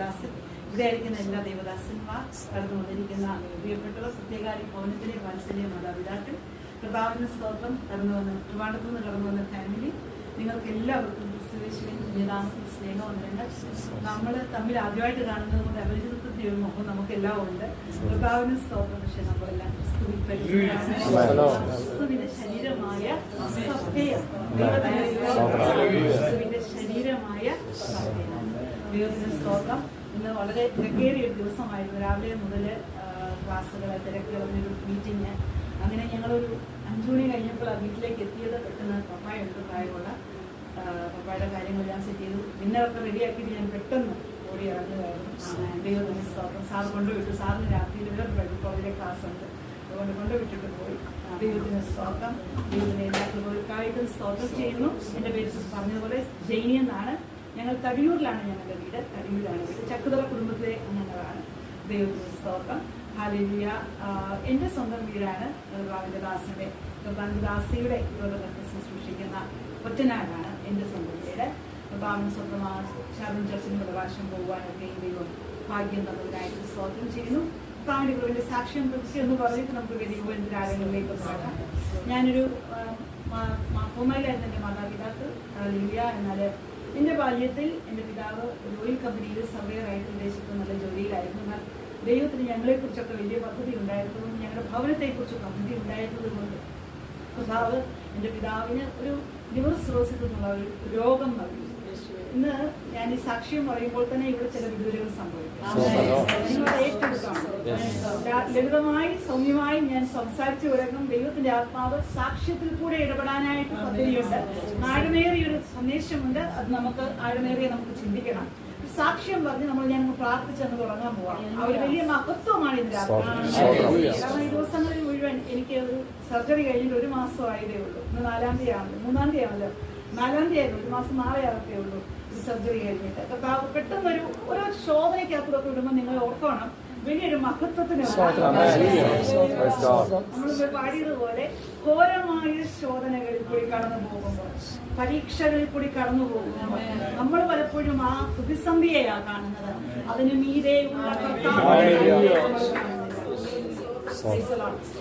ദൈവദാസൻ, ഇവിടെയായിരിക്കുന്ന എല്ലാ ദൈവദാസന്മാർ, കടന്നു വന്നിരിക്കുന്ന പ്രിയപ്പെട്ടവർ, പ്രത്യേക ഭവനത്തിലെ വാത്സല്യ മാതാപിതാക്കൾ, കർത്താവിന്റെ സ്തോത്രം, കടന്നു വന്ന് ട്രിവാൻഡ്രത്തു നിന്ന് കടന്നു വന്ന ഫാമിലി, നിങ്ങൾക്ക് എല്ലാവർക്കും ക്രിസ്തുയേശുവിൻ യഥാർത്ഥ സ്നേഹവന്ദനങ്ങൾ. നമ്മൾ തമ്മിൽ ആദ്യമായിട്ട് കാണുന്നത് കൊണ്ട് അപരിചിതത്തിന്റെ ഒരു മുഖം നമുക്കെല്ലാം ഉണ്ട്. കർത്താവിന് സ്തോത്രം. പക്ഷെ നമ്മളെല്ലാം ക്രിസ്തുവിന്റെ ശരീരമായ സഭയം, ക്രിസ്തുവിന്റെ ശരീരമായ സഭയാണ്. ദൈവത്തിന്റെ സ്തോത്രം. ഇന്ന് വളരെ തിരക്കേറിയ ഒരു ദിവസമായിരുന്നു. രാവിലെ മുതൽ ക്ലാസ്സുകൾ, തിരക്കുകളൊരു മീറ്റിംഗ്. അങ്ങനെ ഞങ്ങളൊരു 5 മണി കഴിഞ്ഞപ്പോൾ ആ വീട്ടിലേക്ക് എത്തിയത്. പെട്ടെന്ന് പപ്പായുണ്ട്, പ്രായമുള്ള പപ്പായുടെ കാര്യങ്ങളെല്ലാം സെറ്റ് ചെയ്തു. ഡിന്നറൊക്കെ റെഡിയാക്കിയിട്ട് ഞാൻ പെട്ടെന്ന് ഓടി ഇറങ്ങുകയായിരുന്നു. ദൈവത്തിന് സ്തോത്രം. സാർ കൊണ്ടുവിട്ടു. സാറിന് രാത്രിയിൽ വേറെ ബൈബിൾ കോളേജിലെ ക്ലാസ് ഉണ്ട്, അതുകൊണ്ട് കൊണ്ടുവിട്ടിട്ട് പോയി. ദൈവത്തിന് സ്തോത്രം. ദൈവത്തിന് എല്ലാവർക്കായിട്ടും സ്തോത്രം ചെയ്യുന്നു. എൻ്റെ പേര് പറഞ്ഞതുപോലെ ജെയിനി എന്നാണ്. ഞങ്ങൾ തടിയൂരിലാണ് ഞങ്ങളുടെ വീട്. തടിയൂരാണ് വീട്. ചക്കുതറ കുടുംബത്തിലെ അംഗങ്ങളാണ്. ദൈവത്തിന് സ്തോത്രം. ഹാലേലൂയ. എൻ്റെ സ്വന്തം വീടാണ് ദാസിയുടെ ദാസിയുടെ യുവതകർക്ക് ശുശ്രൂഷിക്കുന്ന ഒറ്റനാടാണ് എൻ്റെ സ്വന്തം വീട്. കർത്താവിന് സ്വന്തമായ ശാരോൺ ചർച്ചിന് പ്രകാശം പോകുവാനൊക്കെ ദൈവം ഭാഗ്യം തന്നതിനായിട്ട് സ്തോത്രം ചെയ്യുന്നു. കർത്താവിൻ്റെ സാക്ഷ്യം കുറിച്ച് എന്ന് പറഞ്ഞിട്ട് നമുക്ക് വലിയ കാര്യങ്ങളിലേക്ക് പോകാം. ഞാനൊരു മാപ്പുമയിലായിരുന്നു എൻ്റെ മാതാപിതാക്കൾ. ഹാലേലൂയ. എന്നാൽ എൻ്റെ ബാല്യത്തിൽ എൻ്റെ പിതാവ് ഒരു ഓയിൽ കമ്പനിയിൽ സർവേയറായിട്ട് വിദേശത്ത് നല്ല ജോലിയിലായിരുന്നു. എന്നാൽ ദൈവത്തിന് ഞങ്ങളെക്കുറിച്ചൊക്കെ വലിയ പദ്ധതി ഉണ്ടായിരുന്നതുകൊണ്ട്, ഞങ്ങളുടെ ഭവനത്തെക്കുറിച്ച് പദ്ധതി ഉണ്ടായിരുന്നത് കൊണ്ട് കർത്താവ് എൻ്റെ പിതാവിന് ഒരു ലിവർ സിറോസിസ് എന്നുള്ള ഒരു രോഗം നൽകി. ഇന്ന് ഞാൻ ഈ സാക്ഷ്യം പറയുമ്പോൾ തന്നെ ഇവിടെ ചില വിദൂരങ്ങൾ സംഭവിക്കും. നിങ്ങളെ ഏറ്റെടുക്കണം. ലളിതമായി സൗമ്യമായി ഞാൻ സംസാരിച്ചു തുടങ്ങും. ദൈവത്തിന്റെ ആത്മാവ് സാക്ഷ്യത്തിൽ കൂടെ ഇടപെടാനായിട്ട് പദ്ധതിയുണ്ട്. ആഴമേറിയൊരു സന്ദേശമുണ്ട്. അത് നമുക്ക് ആഴമേറിയ നമുക്ക് ചിന്തിക്കണം. സാക്ഷ്യം പറഞ്ഞ് ഞാൻ പ്രാർത്ഥിച്ചെന്ന് തുടങ്ങാൻ പോവാം. ഒരു വലിയ മഹത്വമാണ് ഇതിന്റെ. കാരണം ഈ ദിവസങ്ങളിൽ മുഴുവൻ എനിക്ക് ഒരു സർജറി കഴിഞ്ഞിട്ട് 1 മാസമായതേ ഉള്ളൂ. ഇന്ന് 4-ാം തീയതി, 3-ാം തീയതി ആണല്ലോ, 4-ാം തീയതി ആയിരുന്നു. 1 മാസം നാളെ ആകത്തേ ഉള്ളൂ ഈ സർജറി കഴിഞ്ഞിട്ട്. പെട്ടെന്നൊരു ഓരോ ശോധനയ്ക്കകത്തൊക്കെ ഇടുമ്പോൾ നിങ്ങൾ ഓർക്കണം, വലിയൊരു മഹത്വത്തിന് നമ്മൾ പാടിയതുപോലെ ഘോരമായ ശോധനകളിൽ കൂടി കടന്നു പോകുമ്പോൾ, പരീക്ഷകളിൽ കൂടി കടന്നു പോകുമ്പോൾ നമ്മൾ പലപ്പോഴും ആ പ്രതിസന്ധിയെയാണ് കാണുന്നത്. അതിന് മീതെ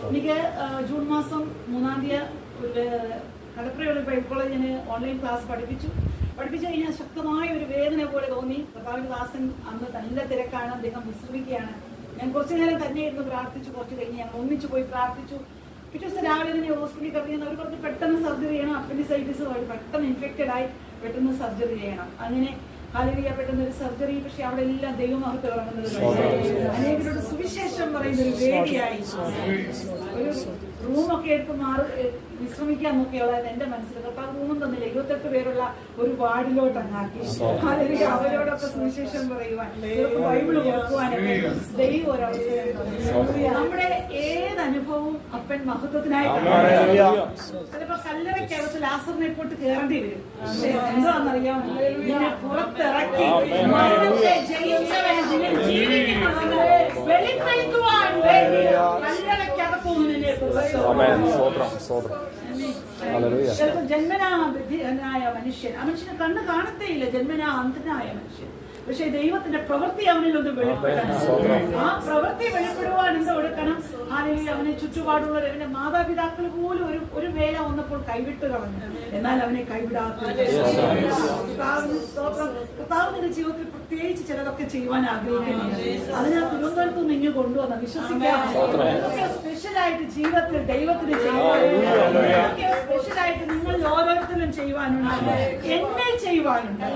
എനിക്ക് ജൂൺ മാസം 3-ാം തീയതി കടപ്പുറയുള്ള ബൈബിൾ കോളേജിന് ഓൺലൈൻ ക്ലാസ് പഠിപ്പിച്ചു കഴിഞ്ഞാൽ ശക്തമായ ഒരു വേദന പോലെ തോന്നി. കർത്താവിന്റെ ദാസൻ അന്ന് നല്ല തിരക്കാണ്, അദ്ദേഹം വിശ്രമിക്കുകയാണ്. ഞാൻ കുറച്ചു നേരം തന്നെ ഇരുന്ന് പ്രാർത്ഥിച്ചു. കുറച്ച് കഴിഞ്ഞ് ഞങ്ങൾ ഒന്നിച്ചു പോയി പ്രാർത്ഥിച്ചു. പിറ്റേ ദിവസം രാവിലെ തന്നെ ഹോസ്പിറ്റലിൽ കിടന്ന് അവർ കുറച്ച് പെട്ടെന്ന് സർജറി ചെയ്യണം. അപ്പൻഡിസൈറ്റിസ് പെട്ടെന്ന് ഇൻഫെക്റ്റഡ് ആയി, പെട്ടെന്ന് സർജറി ചെയ്യണം. അങ്ങനെ ഹാലേലൂയ, പെട്ടെന്ന് ഒരു സർജറി. പക്ഷെ അവിടെ എല്ലാം ദൈവമഹത്വം ഇറങ്ങുന്നത്, അനേകരോട് സുവിശേഷം പറയുന്ന ഒരു വേദിയായി. ഒരു റൂമൊക്കെ എടുത്ത് വിശ്രമിക്കാൻ നോക്കിയുള്ളത് എന്റെ മനസ്സിൽ. കർത്താവ് റൂമും തന്നില്ല, 28 പേരുള്ള ഒരു വാർഡിലോട്ട് അങ്ങാക്കി. ഹാലേലൂയ, അവരോടൊക്കെ സുവിശേഷം പറയുവാൻ, ബൈബിള് കൊടുക്കുവാനൊക്കെ ദൈവം ഒരവസരം. നമ്മുടെ ഏതനുഭവവും അപ്പൻ മഹത്വത്തിനായിട്ടാണ്. ചിലപ്പോ കല്ലറയ്ക്കകത്ത് ലാസറിനെ പോട്ട് കയറേണ്ടി വരും. എന്താണെന്നറിയാം, ഇതിനെ പുറത്തിറക്കി വെളിപ്പെടുത്തുവാൻ കല്ലറയ്ക്കകത്തുനിന്നെ ചിലപ്പോ ജന്മനാ ബുദ്ധിഹീനനായ മനുഷ്യൻ, ആ മനുഷ്യന് കണ്ണ് കാണത്തേയില്ല, ജന്മനാ അന്ധനായ മനുഷ്യൻ. പക്ഷെ ദൈവത്തിന്റെ പ്രവൃത്തി അവനിലൊന്ന് വെളിപ്പെടണം. ആ പ്രവൃത്തി വെളിപ്പെടുവാൻ എന്ത് കൊടുക്കണം? അല്ലെങ്കിൽ അവനെ ചുറ്റുപാടുള്ളവർ, അവന്റെ മാതാപിതാക്കൾ പോലും ഒരു വേല വന്നപ്പോൾ കൈവിട്ട് കളഞ്ഞു. എന്നാൽ അവനെ കൈവിടാത്ത കർത്താവിന്റെ ജീവിതത്തിൽ പ്രത്യേകിച്ച് ചിലതൊക്കെ ചെയ്യുവാൻ ആഗ്രഹിക്കുന്നുണ്ട്. അതിനാ തിരുവനന്തപുരത്ത് നിന്ന് ഇങ്ങ് കൊണ്ടുവന്ന വിശ്വസിക്കാൻ സ്പെഷ്യലായിട്ട് ജീവിതത്തിൽ ദൈവത്തിന് ചെയ്യുവാനുണ്ട്. സ്പെഷ്യലായിട്ട് നിങ്ങൾ ഓരോരുത്തരും ചെയ്യുവാനുണ്ട്, എന്നെ ചെയ്യുവാനുണ്ട്.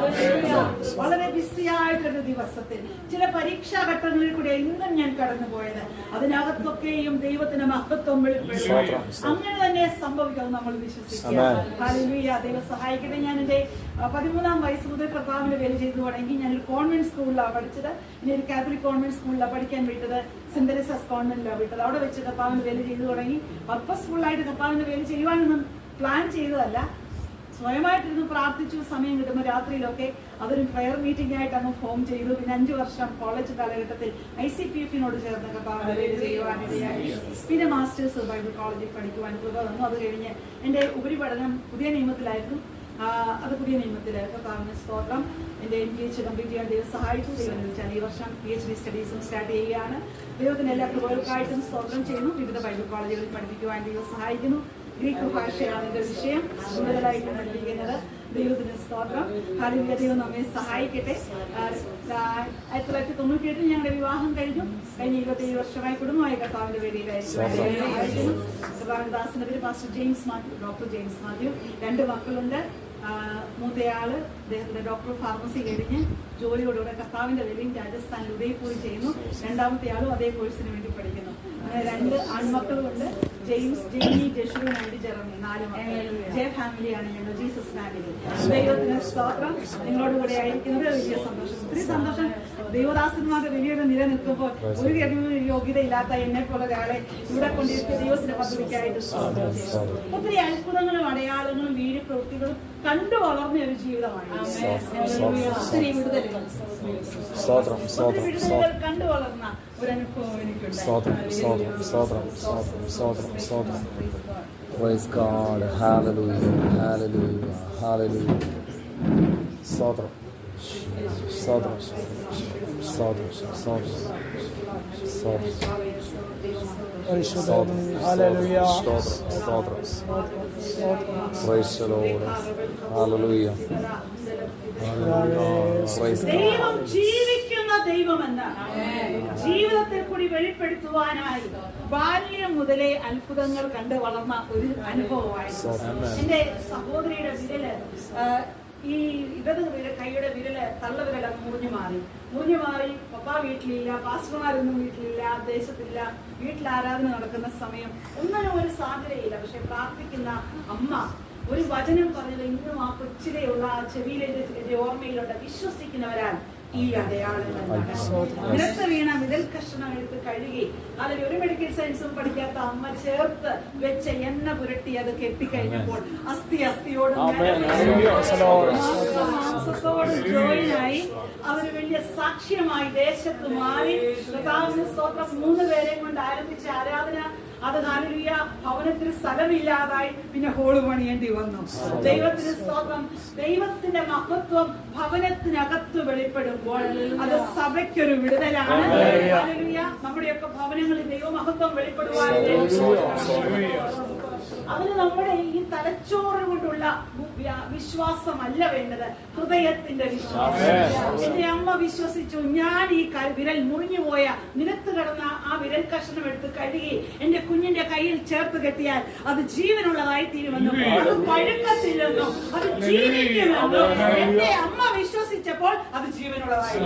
വളരെ ബിസിയായിട്ടൊരു ദിവസത്തിൽ ചില പരീക്ഷാ ഘട്ടങ്ങളിൽ കൂടെ ഇന്നും ഞാൻ കടന്നുപോയത്. അതിനകത്തൊക്കെയും ദൈവത്തിന് മഹത്വം വെളിപ്പെടും. അങ്ങനെ തന്നെ സംഭവിക്കും നമ്മൾ വിശ്വസിക്കുക. ഹല്ലേലൂയ, ദൈവം സഹായിക്കട്ടെ. ഞാൻ എന്റെ 13-ാം വയസ്സ് മുതൽ കർത്താവിന്റെ വേല ചെയ്തു തുടങ്ങി. ഞാനൊരു കോൺവെന്റ് സ്കൂളിലാണ് പഠിച്ചത്. ഇനി ഒരു കാത്തലിക് കോൺവെന്റ് സ്കൂളിലാണ് പഠിക്കാൻ വിട്ടത്. സെന്റ് തെരേസാസ് കോൺവെന്റിലാണ് വിട്ടത്. അവിടെ വെച്ച് കർത്താവിന്റെ വേല ചെയ്തു തുടങ്ങി. പർപ്പസ്ഫുൾ ആയിട്ട് കർത്താവിന്റെ വേല ചെയ്യുവാനൊന്നും പ്ലാൻ ചെയ്തതല്ല, സ്വയമായിട്ടിരുന്ന് പ്രാർത്ഥിച്ചു. സമയം കിട്ടുമ്പോൾ രാത്രിയിലൊക്കെ അതൊരു പ്രയർ മീറ്റിംഗ് ആയിട്ട് അങ്ങ് ഫോം ചെയ്തു. പിന്നെ 5 വർഷം കോളേജ് കാലഘട്ടത്തിൽ ICPF-നോട് ചേർന്ന് കർത്താവിന്റെ വേല ചെയ്യുവാനിടയായി. പിന്നെ മാസ്റ്റേഴ്സ് ബൈബിൾ കോളേജിൽ പഠിക്കുവാൻ കൃപ വന്നു. അത് കഴിഞ്ഞ് എൻ്റെ ഉപരിപഠനം പുതിയ നിയമത്തിലായിരുന്നു. അത് പുതിയ നിയമത്തിൽ കർത്താവിന് സ്തോത്രം. എൻ്റെ MPH കംപ്ലീറ്റ് ചെയ്യാൻ ദൈവം സഹായിച്ചു. ദൈവം വെച്ചാൽ ഈ വർഷം PhD സ്റ്റഡീസും സ്റ്റാർട്ട് ചെയ്യുകയാണ്. ദൈവത്തിന് എല്ലാ കൃപകൾക്കായിട്ടും സ്തോത്രം ചെയ്യുന്നു. വിവിധ ബൈബിൾ കോളേജുകളിൽ പഠിപ്പിക്കുവാൻ ദൈവം സഹായിക്കുന്നു. ഗ്രീക്ക് ഭാഷയാണ് എൻ്റെ വിഷയം കൂടുതലായിട്ട് പഠിപ്പിക്കുന്നത്. ദൈവത്തിന് സ്തോത്രം. ഹല്ലേലൂയ. ദൈവം നമ്മെ സഹായിക്കട്ടെ. 1998 ഞങ്ങളുടെ വിവാഹം കഴിഞ്ഞു. കഴിഞ്ഞ 27 വർഷമായി കുടുംബമായി കർത്താവിന്റെ വേദിയിലായിരിക്കും. ദാസിന്റെ പേര് pastor James Mathew, doctor James Mathew. 2 മക്കളുണ്ട്. മൂത്തയാള് അദ്ദേഹത്തിന്റെ ഡോക്ടർ ഫാർമസി കഴിഞ്ഞ് ജോലിയോടുകൂടെ കർത്താവിന്റെ വേദിയിൽ രാജസ്ഥാനിൽ ഉദയപൂരിൽ ചെയ്യുന്നു. രണ്ടാമത്തെ ആളും അതേ കോഴ്സിന് വേണ്ടി പഠിക്കുന്നു. അങ്ങനെ 2 ആൺമക്കളുമുണ്ട്. ജെയിംസ്, ജെയിനി, ജഷുവിന് വേണ്ടി ജെറമി. 4 മക്കൾ. ജെ ഫാമിലിയാണ് ഞങ്ങൾ, ജീസസ് ഫാമിലി. ദൈവത്തിന് സ്തോത്രം. നിങ്ങളോടുകൂടെ ആയിരിക്കുന്നത് വലിയ സന്തോഷം, ഒത്തിരി സന്തോഷം. ദൈവദാസന്മാരുടെ വലിയൊരു നിലനിൽക്കുമ്പോൾ ഒരു യോഗ്യതയില്ലാത്ത എന്നെ പോലെ ഒരാളെ ഇവിടെ കൊണ്ടിരിക്കുക ദൈവത്തിന്റെ പദ്ധതിക്കായിട്ട് സ്തോത്രം ചെയ്യുന്നു. ഒത്തിരി അത്ഭുതങ്ങളും അടയാളങ്ങളും വീര്യപ്രവൃത്തികളും കണ്ടു വളർന്ന ഒരു ജീവിതമാണ്. ഒത്തിരി വിടുതലുകൾ കണ്ടു വളർന്ന ഒരു അനുഭവം എനിക്കുണ്ട്. Praise God. Hallelujah. Hallelujah. Hallelujah. Sotram. Sotram. Sotram. Sotram. Sotram. Hallelujah. Sotram. Praise the Lord. Hallelujah. ദൈവം ജീവിക്കുന്ന ദൈവമെന്ന് ജീവിതത്തെ കൂടി വെളിപ്പെടുത്തുവാനായി ബാല്യം മുതലേ അത്ഭുതങ്ങൾ കണ്ട് വളർന്ന ഒരു അനുഭവമായിരുന്നു. എന്റെ സഹോദരിയുടെ വിരല്, ഈ ഇടത് കൈയുടെ വിരല്, തള്ളവിരല് മുറിഞ്ഞു മാറി. പപ്പ വീട്ടിലില്ല, പാസ്റ്റർമാരൊന്നും വീട്ടിലില്ല, ദേശത്തില്ല. വീട്ടിൽ ആരാധന നടക്കുന്ന സമയം ഒന്നിനും ഒരു സാധ്യതയില്ല. പക്ഷെ പ്രാർത്ഥിക്കുന്ന അമ്മ ഒരു വചനം പറഞ്ഞത് ഇന്നും ആ കൊച്ചിലെയുള്ള ആ ചെവിയിലെ ഓർമ്മയിലുണ്ട്. വിശ്വസിക്കുന്നവരാൽ ഈ അടയാളങ്ങൾ നിരത്ത് വീണ വിരൽ കഷ്ണം എടുത്ത് കഴുകി അതിൽ ഒരു മെഡിക്കൽ സയൻസും പഠിക്കാത്ത അമ്മ ചേർത്ത് വെച്ച എണ്ണ പുരട്ടി അത് കെട്ടിക്കഴിഞ്ഞപ്പോൾ അസ്ഥിയോടും മാംസത്തോടും ജോയിനായി അവര് വലിയ സാക്ഷ്യമായി ദേശത്ത് മാറി. സ്തോത്രം. 3 പേരെയും കൊണ്ട് ആരംഭിച്ച ആരാധന അത് ഹല്ലേലൂയ ഭവനത്തിൽ സ്ഥലമില്ലാതായി പിന്നെ ഹോള് പണിയേണ്ടി വന്നു. ദൈവത്തിന് സ്തോത്രം. ദൈവത്തിന്റെ മഹത്വം ഭവനത്തിനകത്ത് വെളിപ്പെടുമ്പോൾ അത് സഭയ്ക്കൊരു വിടുതലാണ്. ഹല്ലേലൂയ. നമ്മുടെയൊക്കെ ഭവനങ്ങളിൽ ദൈവമഹത്വം വെളിപ്പെടുവാൻ അതിന് നമ്മുടെ ഈ തലച്ചോറ് കൊണ്ടുള്ള വിശ്വാസമല്ല വേണ്ടത്, ഹൃദയത്തിന്റെ വിശ്വാസം. എന്റെ അമ്മ വിശ്വസിച്ചു. ഞാൻ ഈ വിരൽ മുറിഞ്ഞു പോയ നിലത്ത് കിടന്ന ആ വിരൽ കഷ്ണം എടുത്ത് കഴുകി എന്റെ കുഞ്ഞിന്റെ കയ്യിൽ ചേർത്ത് കെട്ടിയാൽ അത് ജീവനുള്ളതായി തീരുമെന്നും അത് പഴുക്കത്തില്ലെന്നും അത് ജീവിക്കുമെന്നും എന്റെ അമ്മ വിശ്വസിച്ചപ്പോൾ അത് ജീവനുള്ളതായി.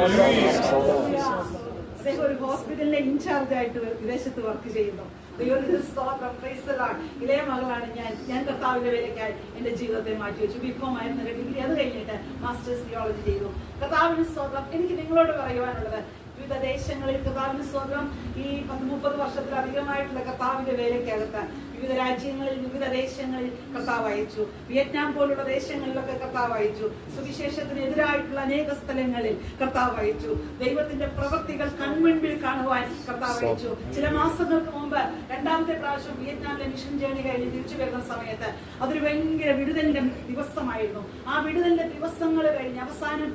അദ്ദേഹം ഒരു ഹോസ്പിറ്റലിലെ ഇൻചാർജ് ആയിട്ട് വിദേശത്ത് വർക്ക് ചെയ്യുന്നു. ദൈവത്തിന്റെ സ്തോത്രം. Praise the Lord. ഇളയ മകളാണ് ഞാൻ കർത്താവിന്റെ വേലയ്ക്കായി എന്റെ ജീവിതത്തെ മാറ്റി വെച്ചു. ബികോം ആയിരുന്ന ഡിഗ്രി, അത് കഴിഞ്ഞിട്ട് മാസ്റ്റേഴ്സ് തിയോളജി ചെയ്തു. കർത്താവിന്റെ സ്തോത്രം. എനിക്ക് നിങ്ങളോട് പറയുവാനുള്ളത്, വിവിധ ദേശങ്ങളിൽ കർത്താവിന്റെ സ്തോത്രം ഈ 30 വർഷത്തിലധികമായിട്ടുള്ള കർത്താവിന്റെ വേലയ്ക്കകത്ത് വിവിധ രാജ്യങ്ങളിൽ, വിവിധ ദേശങ്ങളിൽ കർത്താവ് അയച്ചു. വിയറ്റ്നാം പോലുള്ള ദേശങ്ങളിലൊക്കെ കർത്താവ് അയച്ചു. സുവിശേഷത്തിനെതിരായിട്ടുള്ള അനേക സ്ഥലങ്ങളിൽ കർത്താവ് അയച്ചു. ദൈവത്തിന്റെ പ്രവൃത്തികൾ കൺമുൻപിൽ കാണുവാൻ കർത്താവ് അയച്ചു. ചില മാസങ്ങൾക്ക് മുമ്പ് 2ാമത്തെ പ്രാവശ്യം വിയറ്റ്നാമിലെ മിഷൻ ജേണി കഴിഞ്ഞ് തിരിച്ചു വരുന്ന സമയത്ത് അതൊരു ഭയങ്കര വിടുതലിന്റെ ദിവസമായിരുന്നു. ആ വിടുതലിന്റെ ദിവസങ്ങൾ കഴിഞ്ഞ് അവസാനം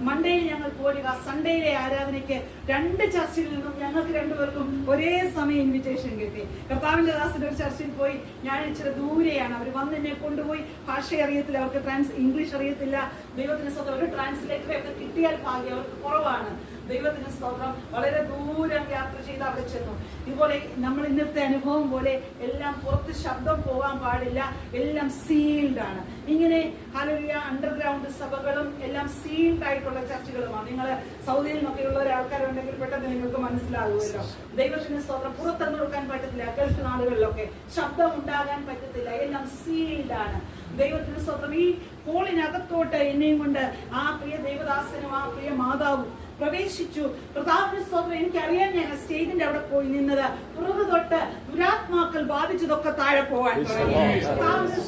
മൺഡേയിൽ ഞങ്ങൾ പോരുക. സൺഡേയിലെ ആരാധനയ്ക്ക് 2 ചർച്ചിൽ നിന്നും ഞങ്ങൾക്ക് 2 പേർക്കും ഒരേ സമയം ഇൻവിറ്റേഷൻ കിട്ടി. കർത്താവിന്റെ ദാസിന്റെ ഒരു ചർച്ചിൽ പോയി. ഞാൻ ഇച്ചിരി ദൂരെയാണ്. അവർ വന്ന് എന്നെ കൊണ്ടുപോയി. ഭാഷ അറിയത്തില്ല അവർക്ക്, ഇംഗ്ലീഷ് അറിയത്തില്ല. ദൈവത്തിന് സ്വന്തം ഒരു ട്രാൻസ്ലേറ്ററെ ഒക്കെ കിട്ടിയാൽ ഭാഗ്യം, അവർക്ക് കുറവാണ്. ദൈവത്തിന് സ്തോത്രം. വളരെ ദൂരം യാത്ര ചെയ്ത് അവിടെ ചെന്നു. ഇതുപോലെ നമ്മൾ ഇന്നത്തെ അനുഭവം പോലെ എല്ലാം പുറത്ത് ശബ്ദം പോകാൻ പാടില്ല, എല്ലാം സീൽഡ് ആണ്. ഇങ്ങനെ ഹല്ലേലൂയ അണ്ടർഗ്രൗണ്ട് സഭകളും എല്ലാം സീൽഡ് ആയിട്ടുള്ള ചർച്ചുകളുമാണ്. നിങ്ങൾ സൗദിയിൽ നിന്നൊക്കെയുള്ള ആൾക്കാരുണ്ടെങ്കിൽ പെട്ടെന്ന് നിങ്ങൾക്ക് മനസ്സിലാകുമല്ലോ. ദൈവത്തിന് സ്തോത്രം. പുറത്തിറങ്ങി കൊടുക്കാൻ പറ്റത്തില്ല. ഗൾഫ് നാടുകളിലൊക്കെ ശബ്ദം ഉണ്ടാകാൻ പറ്റത്തില്ല, എല്ലാം സീൽഡ് ആണ്. ദൈവത്തിന് സ്തോത്രം. ഈ ഹോളിനകത്തോട്ട് എന്നെയും കൊണ്ട് ആ പ്രിയ ദൈവദാസനും ആ പ്രിയ മാതാവും പ്രവേശിച്ചു. പ്രതാപ സ്തോത്രം. എനിക്കറിയാൻ ഞാൻ സ്റ്റേജിന്റെ അവിടെ പോയി നിന്നത് പുറകു തൊട്ട് ദുരാത്മാക്കൾ ബാധിച്ചതൊക്കെ താഴെ പോകാൻ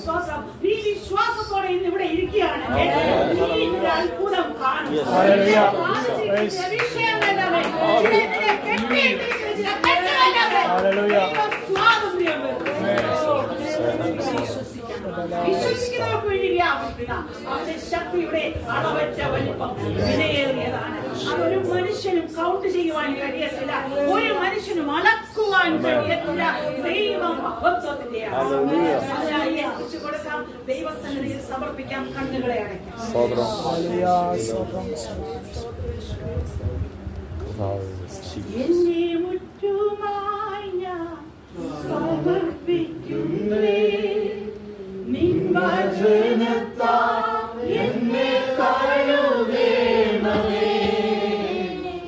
സ്തോത്രം. ഈ വിശ്വാസത്തോടെ ഇന്ന് ഇവിടെ ഇരിക്കുകയാണ്. അത്ഭുതം കാണും. സ്വാതന്ത്ര്യം വിശ്വസിക്കുന്നവർക്ക് വേണ്ടി വ്യാപരിക്കുക. അവന്റെ ശക്തിയുടെ അളവറ്റ വലിപ്പം വിലയേറിയതാണ്. അതൊരു മനുഷ്യനും കൗണ്ട് ചെയ്യുവാൻ കഴിയത്തില്ല, ഒരു മനുഷ്യനും അളക്കുവാൻ കഴിയത്തില്ല. ദൈവം മഹത്വത്തിന്റെയാണ്. അതിനായി ഏൽപ്പിച്ചു കൊടുക്കാം, ദൈവസന്നിധിയിൽ സമർപ്പിക്കാം, കണ്ണുകളെ അടയ്ക്കാം. എന്നെ മുറ്റുമായി ഞാൻ സമർപ്പിക്കുന്നേ, നിൻ വചനത്താൽ എന്നെ കഴുകണമേ,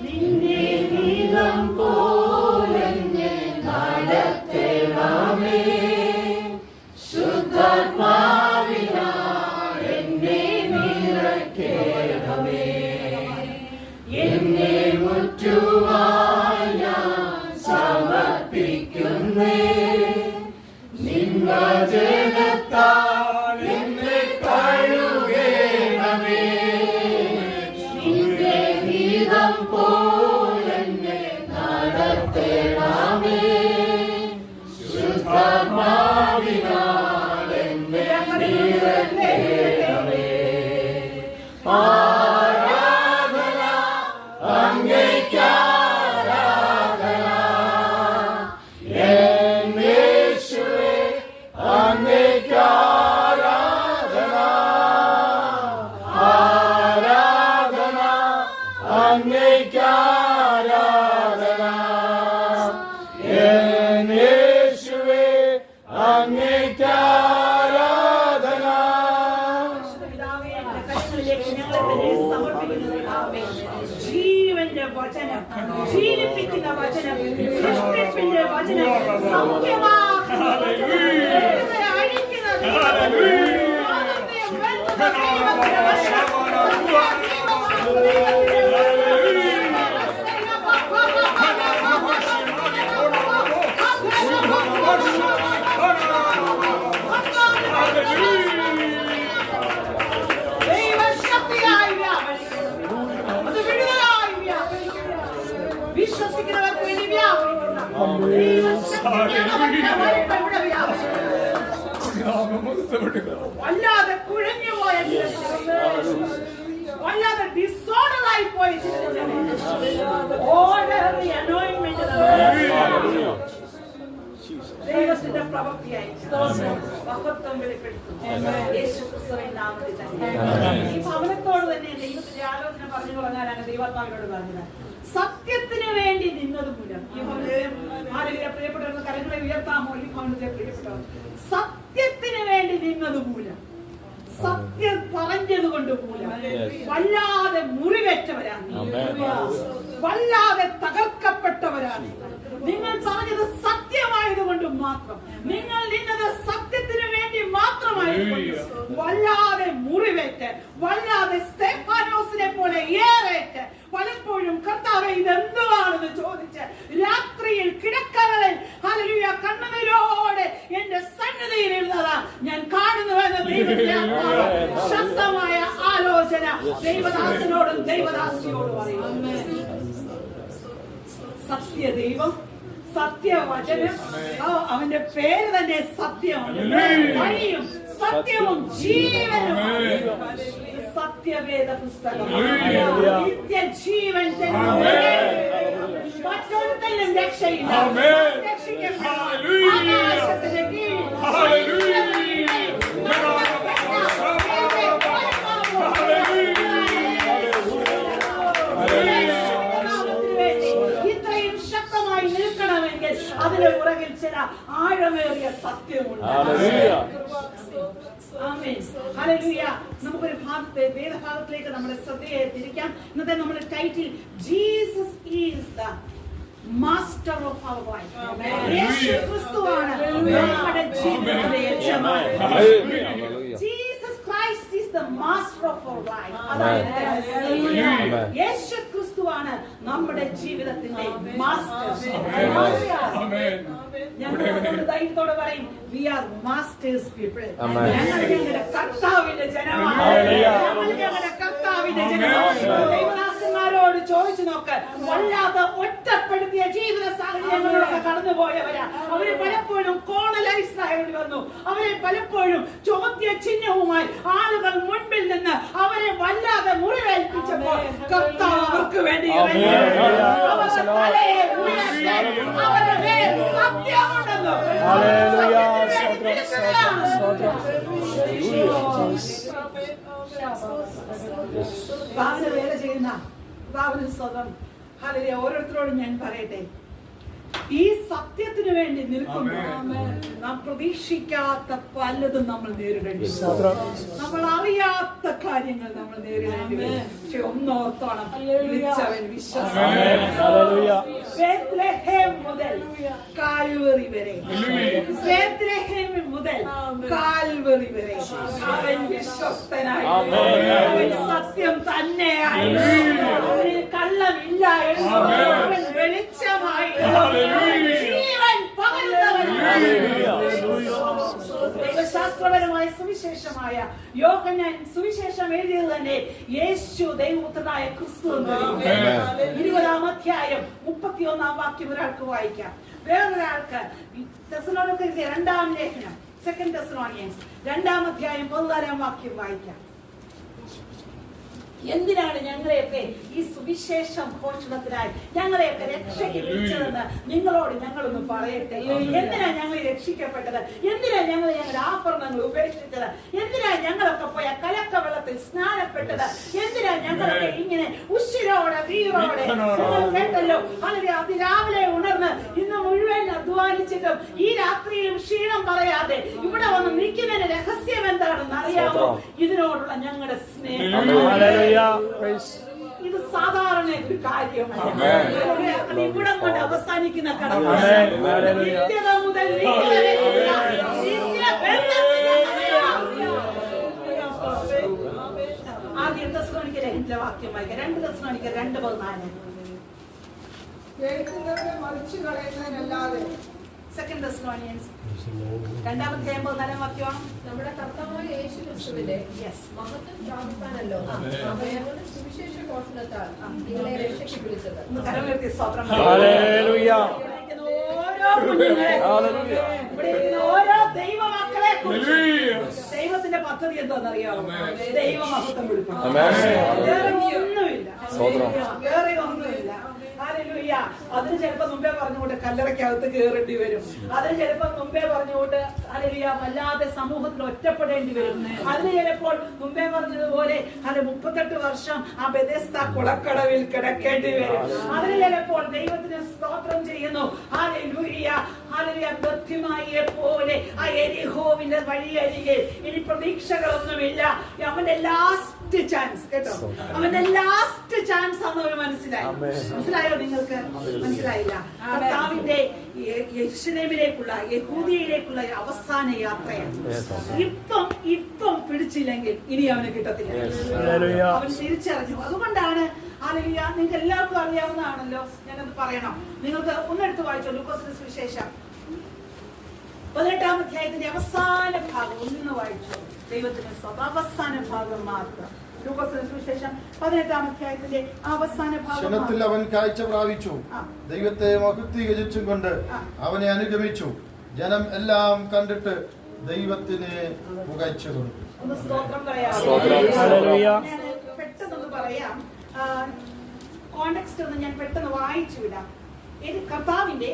നിന്റെ ഗീതം പോലെന്നെ നടത്തണമേ, ശുദ്ധാത്മാവിനാൽ എന്നെ നിറയ്ക്കണമേ. എന്നെ മുറ്റുമായി ഞാൻ സമർപ്പിക്കുന്നേ, നിൻ വചനത്താൽ എന്നെ കഴുകണമേ, നിന്റെ ഗീതം പോലെന്നെ നടത്തണമേ, ശുദ്ധാത്മാവിനാൽ എന്നെ നിറയ്ക്കണമേ. ആരാധന അങ്ങേയ്ക്ക് ആരാധന, എൻ യേശുവേ അങ്ങേയ്ക്ക് ആരാധന, ആരാധന അങ്ങേയ്ക്ക് ആരാധന, എൻ യേശുവേ അങ്ങേയ്ക്ക് ആരാധന. ജീവന്റെ വചനം, ജീവിപ്പിക്കുന്ന വചനം, സൃഷ്ടിപ്പിന്റെ വചനം, സൗഖ്യമാക്കുന്ന വചനം, വേദനയെ അഴിക്കുന്ന ദൈവം, പാപത്തെ വെട്ടുന്ന ദൈവത്തിന്റെ വചനം, ദൈവശക്തിയായി വ്യാപരിക്കുന്നു. അത് വിടുതലായി വ്യാപരിക്കുന്നു. വിശ്വസിക്കുന്നവർക്ക് വേണ്ടി വ്യാപരിക്കുന്ന ദൈവശക്തിയാണ് അവരുടെ വലിപ്പം ഇവിടെ വ്യാപരിക്കുന്നത്. വല്ലാതെ കുഴഞ്ഞുപോയ വല്ലാതെ ഡിസോർഡറായി പോയ ഓർഡറി അനോയിന്റ്മെന്റ് ദൈവത്തിന്റെ പ്രവൃത്തിയായി മഹത്വം വെളിപ്പെടുത്തുന്നു. യേശുക്രിസ്തുവിൻ നാമത്തിൽ തന്നെ. ഈ ഭവനത്തോട് തന്നെ ദൈവത്തിന്റെ ആലോചന പറഞ്ഞു തുടങ്ങാനാണ് ദൈവാത്മാവിനോട് പറഞ്ഞത്. സത്യത്തിന് വേണ്ടി നിന്നത് മൂലം ഈ ഭവനത്തെ ആരെങ്കിലും പ്രിയപ്പെട്ടവർക്ക് കരങ്ങളെ ഉയർത്താമോ? ഈ ഭവനത്തെ പ്രിയപ്പെട്ടവർ സത്യത്തിന് വേണ്ടി നിന്നത് മൂലം, സത്യം പറഞ്ഞത് കൊണ്ട് മൂലം വല്ലാതെ മുറിവേറ്റവരാണ്, വല്ലാതെ തകർക്കപ്പെട്ടവരാണ്. നിങ്ങൾ പറഞ്ഞത് സത്യമായതുകൊണ്ട് മാത്രം, നിങ്ങൾ നിന്നത് സത്യത്തിന് വേണ്ടി മാത്രമായതുകൊണ്ട് വല്ലാതെ മുറിവേറ്റ്, വല്ലാതെ സ്തെഫാനോസിനെ പോലെ ഏറേറ്റ്, പലപ്പോഴും കർത്താവേ ഇതെന്തുവാണെന്ന് ചോദിച്ച് രാത്രിയിൽ കിടക്കകളിൽ ഹല്ലേലൂയ കണ്ണുനീരോടെ എന്റെ സന്നിധിയിൽ ഇരുന്നതാ ഞാൻ കാണുന്നുവെന്ന് ദൈവത്തിന്റെ ശക്തമായ ആലോചന ദൈവദാസനോടും ദൈവദാസിയോടും പറയുന്നു. സത്യദൈവം, സത്യവചനം, അവന്റെ പേര് തന്നെ സത്യമാണ്. വഴിയും സത്യവും ജീവനുമാണ്. സത്യവേദ പുസ്തകം നിത്യജീവൻ മറ്റൊരുത്തലും രക്ഷയില്ല. ആകാശത്തിന്റെ കീഴിൽ ഇത്രയും ശക്തമായി നിൽക്കണമെങ്കിൽ അതിന് പുറകിൽ ചില ആഴമേറിയ സത്യമുണ്ട്. നമുക്കൊരു വേദഭാഗത്തിലേക്ക് നമ്മുടെ ശ്രദ്ധയെ തിരിക്കാം. ഇന്നത്തെ നമ്മുടെ title Jesus is the master of our life. യേശു ക്രിസ്തുവാണ് നമ്മുടെ ജീവിതത്തിലെ യജമാനൻ. Jesus Christ is the master of our life. അതായത് യേശു ക്രിസ്തുവാണ് നമ്മുടെ ജീവിതത്തിന്റെ മാസ്റ്റർ. ഞങ്ങൾ ധൈര്യത്തോടെ പറയും, we are masters people. ഞങ്ങൾ ഞങ്ങളുടെ കർത്താവിന്റെ ജനമാണ്. ഞങ്ങൾ ഞങ്ങളുടെ കർത്താവിന്റെ ജനമാണ്. ദൈവദാസന്മാരോട് ചോദിച്ചു നോക്ക്, വല്ലാതെ ഒറ്റപ്പെടും നഷ്ടപ്പെടുത്തിയ ജീവിത സാഹചര്യങ്ങളിലൂടെ കടന്നുപോയവരാ. അവര് പലപ്പോഴും കോണലൈസ്ഡ് ആയിട്ട് വന്നു. അവരെ പലപ്പോഴും ചോദ്യ ചിഹ്നവുമായി ആളുകൾ മുൻപിൽ നിന്ന് അവരെ വല്ലാതെ മുറിവേൽപ്പിച്ചപ്പോൾ കർത്താവ് അവർക്ക് വേണ്ടി അവരുടെ തലയെ ഉയർത്തി അവരുടെ മേൽ സത്യമുണ്ടെന്ന് വേല ചെയ്യുന്ന സ്വതം ഓരോരുത്തരോടും ഞാൻ പറയട്ടെ, ഈ സത്യത്തിന് വേണ്ടി നിൽക്കുമ്പോൾ നാം പ്രതീക്ഷിക്കാത്ത പലതും നമ്മൾ നേരിടേണ്ടി വരും. നമ്മൾ അറിയാത്ത കാര്യങ്ങൾ നമ്മൾ നേരിടേണ്ടി വരും. പക്ഷെ ഒന്നോർത്തോണം, വിളിച്ചവൻ ബേത്ലഹേം മുതൽ കാൽവറി വരെ, ബേത്ലഹേം മുതൽ കാൽവറി വരെ അവൻ വിശ്വസ്തനായി, അവൻ സത്യം തന്നെയായി, അവന് കള്ളമില്ല, അവൻ വെളിച്ചമായി, ജീവൻ പകർന്നവനായി. ദൈവശാസ്ത്രപരമായ സുവിശേഷമായ യോഹന്നാൻ സുവിശേഷം എഴുതിയത് തന്നെ യേശു ദൈവപുത്രനായ ക്രിസ്തു എന്ന്. 20-ാം അധ്യായം 31-ാം വാക്യം ഒരാൾക്ക് വായിക്കാം. വേറൊരാൾക്ക് തെസ്സലോനിക്കർ 2-ാം ലേഖനം 2 തെസ്സലോനിയൻസ് 2-ാം അധ്യായം 14-ാം വാക്യം വായിക്കാം. എന്തിനാണ് ഞങ്ങളെയൊക്കെ ഈ സുവിശേഷ ഘോഷണത്തിനായി ഞങ്ങളെയൊക്കെ രക്ഷയ്ക്ക് വിളിച്ചതെന്ന് നിങ്ങളോട് ഞങ്ങളൊന്ന് പറയട്ടെ. എന്തിനാ ഞങ്ങൾ രക്ഷിക്കപ്പെട്ടത്? എന്തിനാ ഞങ്ങൾ ഞങ്ങളുടെ ആഭരണങ്ങൾ ഉപേക്ഷിച്ചത്? എന്തിനാ ഞങ്ങളൊക്കെ പോയ കലക്ക വെള്ളത്തിൽ സ്നാനപ്പെട്ടത്? എന്തിനാ ഞങ്ങളൊക്കെ ഇങ്ങനെ ഉശിരോടെ വീറോടെ കേട്ടല്ലോ വളരെ അതിരാവിലെ ഉണർന്ന് ഇന്ന് മുഴുവൻ അധ്വാനിച്ചിട്ടും ഈ രാത്രിയിലും ക്ഷീണം പറയാതെ ഇവിടെ വന്ന് നിൽക്കുന്നതിന് രഹസ്യം എന്താണെന്ന് അറിയാമോ? ഇതിനോടുള്ള ഞങ്ങളുടെ സ്നേഹം. ഇത് സാധാരണ ഒരു കാര്യമല്ല. ഇവിടം കൊണ്ട് അവസാനിക്കുന്ന കടമ നിത്യത മുതൽ ആദ്യം തെസ്സലോനിക്കർ 2 വാക്യം വായിക്കാം. 2 തെസ്സലോനിക്കർ 2:14. മറിച്ചു കളയുന്നതിനല്ലാതെ 2 തെസ്സലോനിയൻസ് 2-ാം അധ്യായം 14-ാം വാക്യമാണ്. നമ്മുടെ കർത്താവായ യേശു ക്രിസ്തുവിന്റെ മഹത്വം പ്രാപിക്കാനല്ലോ അവരുടെ സുവിശേഷ ഘോഷണത്താൽ നിങ്ങളെ രക്ഷയ്ക്ക് വിളിച്ചത്. കരമുയർത്തി സ്തോത്രം. ഓരോ ദൈവമക്കളെ കുറിച്ച് ദൈവത്തിന്റെ പദ്ധതി എന്താണെന്നറിയാമോ? ദൈവമഹത്വം കൊടുക്കണം. വേറെ ഒന്നുമില്ല. അതിന് ചിലപ്പോ മുമ്പേ പറഞ്ഞുകൊണ്ട് കല്ലറയ്ക്കകത്ത് കയറേണ്ടി വരും. അതിന് ചിലപ്പോ മുമ്പേ പറഞ്ഞുകൊണ്ട് വല്ലാതെ സമൂഹത്തിൽ ഒറ്റപ്പെടേണ്ടി വരും. അതിന് ചിലപ്പോൾ മുമ്പേ പറഞ്ഞതുപോലെ 38 വർഷം ആ ബെഥെസ്ദ കുളക്കടവിൽ കിടക്കേണ്ടി വരും. അതിന് ചിലപ്പോൾ ദൈവത്തിന് സ്തോത്രം ചെയ്യുന്നു. ബദ്ധിമായിയെ പോലെ ആ എരിഹോവിന്റെ വഴിയരികെ ഇനി പ്രതീക്ഷകളൊന്നുമില്ല. അവന്റെ ലാസ്റ്റ് ചാൻസ് കേട്ടോ, അവന്റെ ലാസ്റ്റ് ചാൻസ് ആണെന്ന് മനസ്സിലായോ? നിങ്ങൾക്ക് മനസ്സിലായില്ല? കർത്താവിന്റെ യെരുശലേമിലേക്കുള്ള യഹൂദിയയിലേക്കുള്ള അവസാന യാത്രയാണ്. ഇപ്പം പിടിച്ചില്ലെങ്കിൽ ഇനി അവന് കിട്ടത്തില്ല. അവൻ തിരിച്ചറിഞ്ഞു. അതുകൊണ്ടാണ് നിങ്ങൾക്ക് എല്ലാവർക്കും അറിയാവുന്നതാണല്ലോ, ഞാനത് പറയണം. നിങ്ങൾക്ക് ഒന്നെടുത്ത് വായിച്ചോ. ലൂക്കോസിന്റെ സുവിശേഷം 18-ാം അധ്യായത്തിന്റെ അവസാന ഭാഗം ഒന്ന് വായിച്ചോ. ദൈവത്തിന്റെ അവസാന ഭാഗം മാത്രം. ലൂക്കോസിന്റെ സുവിശേഷം 18-ാം അധ്യായത്തിന്റെ അവസാന ഭാഗം. അവൻ കാഴ്ച പ്രാപിച്ചു, ദൈവത്തെ മഹത്വീകരിച്ചും കൊണ്ട് അവനെ അനുഗമിച്ചു. ജനം എല്ലാം കണ്ടിട്ട് ദൈവത്തിന് പുകഴ്ച കൊടുത്തു. ഒന്ന് സ്തോത്രം പറയാം. പെട്ടെന്നൊന്ന് പറയാം. കോണ്ടെക്സ്റ്റ് ഒന്ന് ഞാൻ പെട്ടെന്ന് വായിച്ചു വിടാം. കർത്താവിന്റെ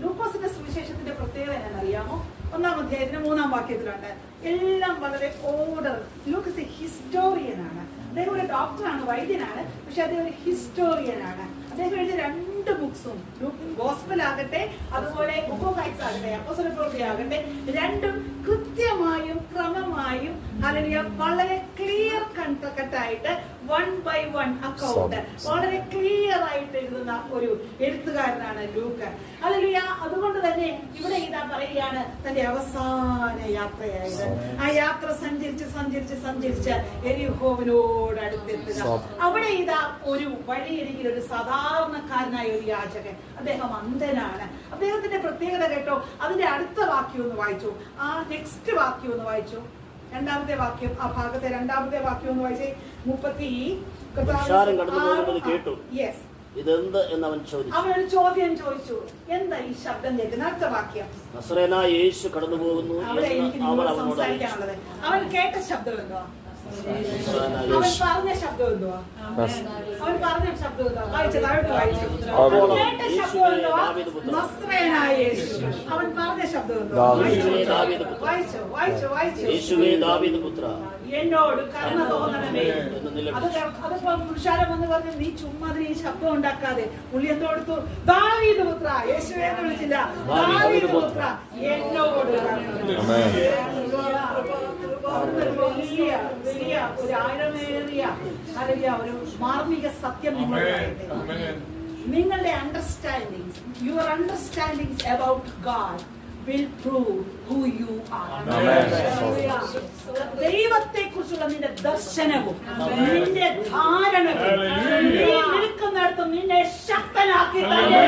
ലൂക്കോസിന്റെ സുവിശേഷത്തിന്റെ പ്രത്യേകത എന്നറിയാമോ? 1-ാം അധ്യായത്തിന്റെ 3-ാം വാക്യത്തിലുണ്ട്. എല്ലാം വളരെ ഓർഡർ. ലൂക്കോസ് ഹിസ്റ്റോറിയൻ ആണ്. അദ്ദേഹം ഒരു ഡോക്ടറാണ്, വൈദ്യനാണ്. പക്ഷെ അദ്ദേഹം ഒരു ഹിസ്റ്റോറിയൻ ആണ്. അദ്ദേഹം എഴുതിയ 2 ബുക്സും, ഗോസ്പൽ ആകട്ടെ അതുപോലെ ഉപോഫൈറ്റ്സ് ആകട്ടെ അപ്പോസ്തല പ്രവൃത്തി ആകട്ടെ, രണ്ടും കൃത്യമായും ക്രമമായും വളരെ ക്ലിയർ കട്ടായിട്ട് 1 by 1 അക്കൗണ്ട് വളരെ ക്ലിയർ ആയിട്ട് എഴുതുന്ന ഒരു എഴുത്തുകാരനാണ് ലൂക്ക്. ഹല്ലേലൂയ. അതുകൊണ്ട് തന്നെ ഇവിടെ ഇതാ പറയുകയാണ് തന്റെ അവസാന യാത്രയായത്. ആ യാത്ര സഞ്ചരിച്ച് എരിഹോവിനോട് അടുത്തെത്തുക. അവിടെ ഇതാ ഒരു വഴിയരികിൽ ഒരു സാധാരണക്കാരനായ ഒരു യാചകൻ. അദ്ദേഹം അന്ധനാണ്. അദ്ദേഹത്തിന്റെ പ്രത്യേകത കേട്ടോ. അതിന്റെ അടുത്ത വാക്യം ഒന്ന് വായിച്ചു. ആ നെക്സ്റ്റ് വാക്യം ഒന്ന് വായിച്ചു. 2-ാമത്തെ വാക്യം, ആ ഭാഗത്തെ 2-ാമത്തെ വാക്യം ഒന്ന് വായിച്ചേ. 36 ഇതെന്ത് എന്ന് അവൻ ചോദിച്ചു. അവനൊരു ചോദ്യം ചോദിച്ചു, എന്താ ഈ ശബ്ദം കേൾക്കുന്ന? അടുത്ത വാക്യം, നസറേയനായ യേശു കടന്നു പോകുന്നു അവിടെ എനിക്ക് എന്ന് അവൻ നിങ്ങളോട് അവനോട് സംസാരിക്കാനുള്ളത്. അവൻ കേട്ട ശബ്ദം എന്തുവാ? നസറേയനായ അവൻ യേശു പറഞ്ഞ ശബ്ദം എന്തുവാ? അവൻ പറഞ്ഞ ശബ്ദം എന്തുവാ? വായിച്ചു, താഴോട്ട് വായിച്ചു. അപ്പോൾ കേട്ട ശബ്ദം എന്തുവാ? നസ്രയനായ യേശു. അവൻ പറഞ്ഞ ശബ്ദം എന്തുവാ? വായിച്ചു, വായിച്ചു, വായിച്ചു. യേശുവേ ദാവീദ് പുത്ര, എന്നോട് കരുണ തോന്നണമേ. എന്ന് നിലവിളിച്ചു. അതിപ്പോ പുരുഷാരം എന്ന് പറഞ്ഞു, നീ ചുമ്മാ ഈ ശബ്ദം ഉണ്ടാക്കാതെ പുള്ളി എന്തോ എടുത്തു, ദാവീദ് പുത്ര. യേശുവേ എന്ന് വിളിച്ചില്ല, ദാവീദ് പുത്ര എന്നോട് വലിയ വലിയ ഒരു ആഴമേറിയ ഒരു മാർമിക സത്യം നിങ്ങൾ പറയട്ടെ. നിങ്ങളുടെ understandings, your understandings about God will prove who you are. ദൈവത്തെ കുറിച്ചുള്ള നിന്റെ ദർശനവും നിന്റെ ധാരണവും നീ നിൽക്കുന്നിടത്തും നിന്നെ ശക്തനാക്കി തന്നെ.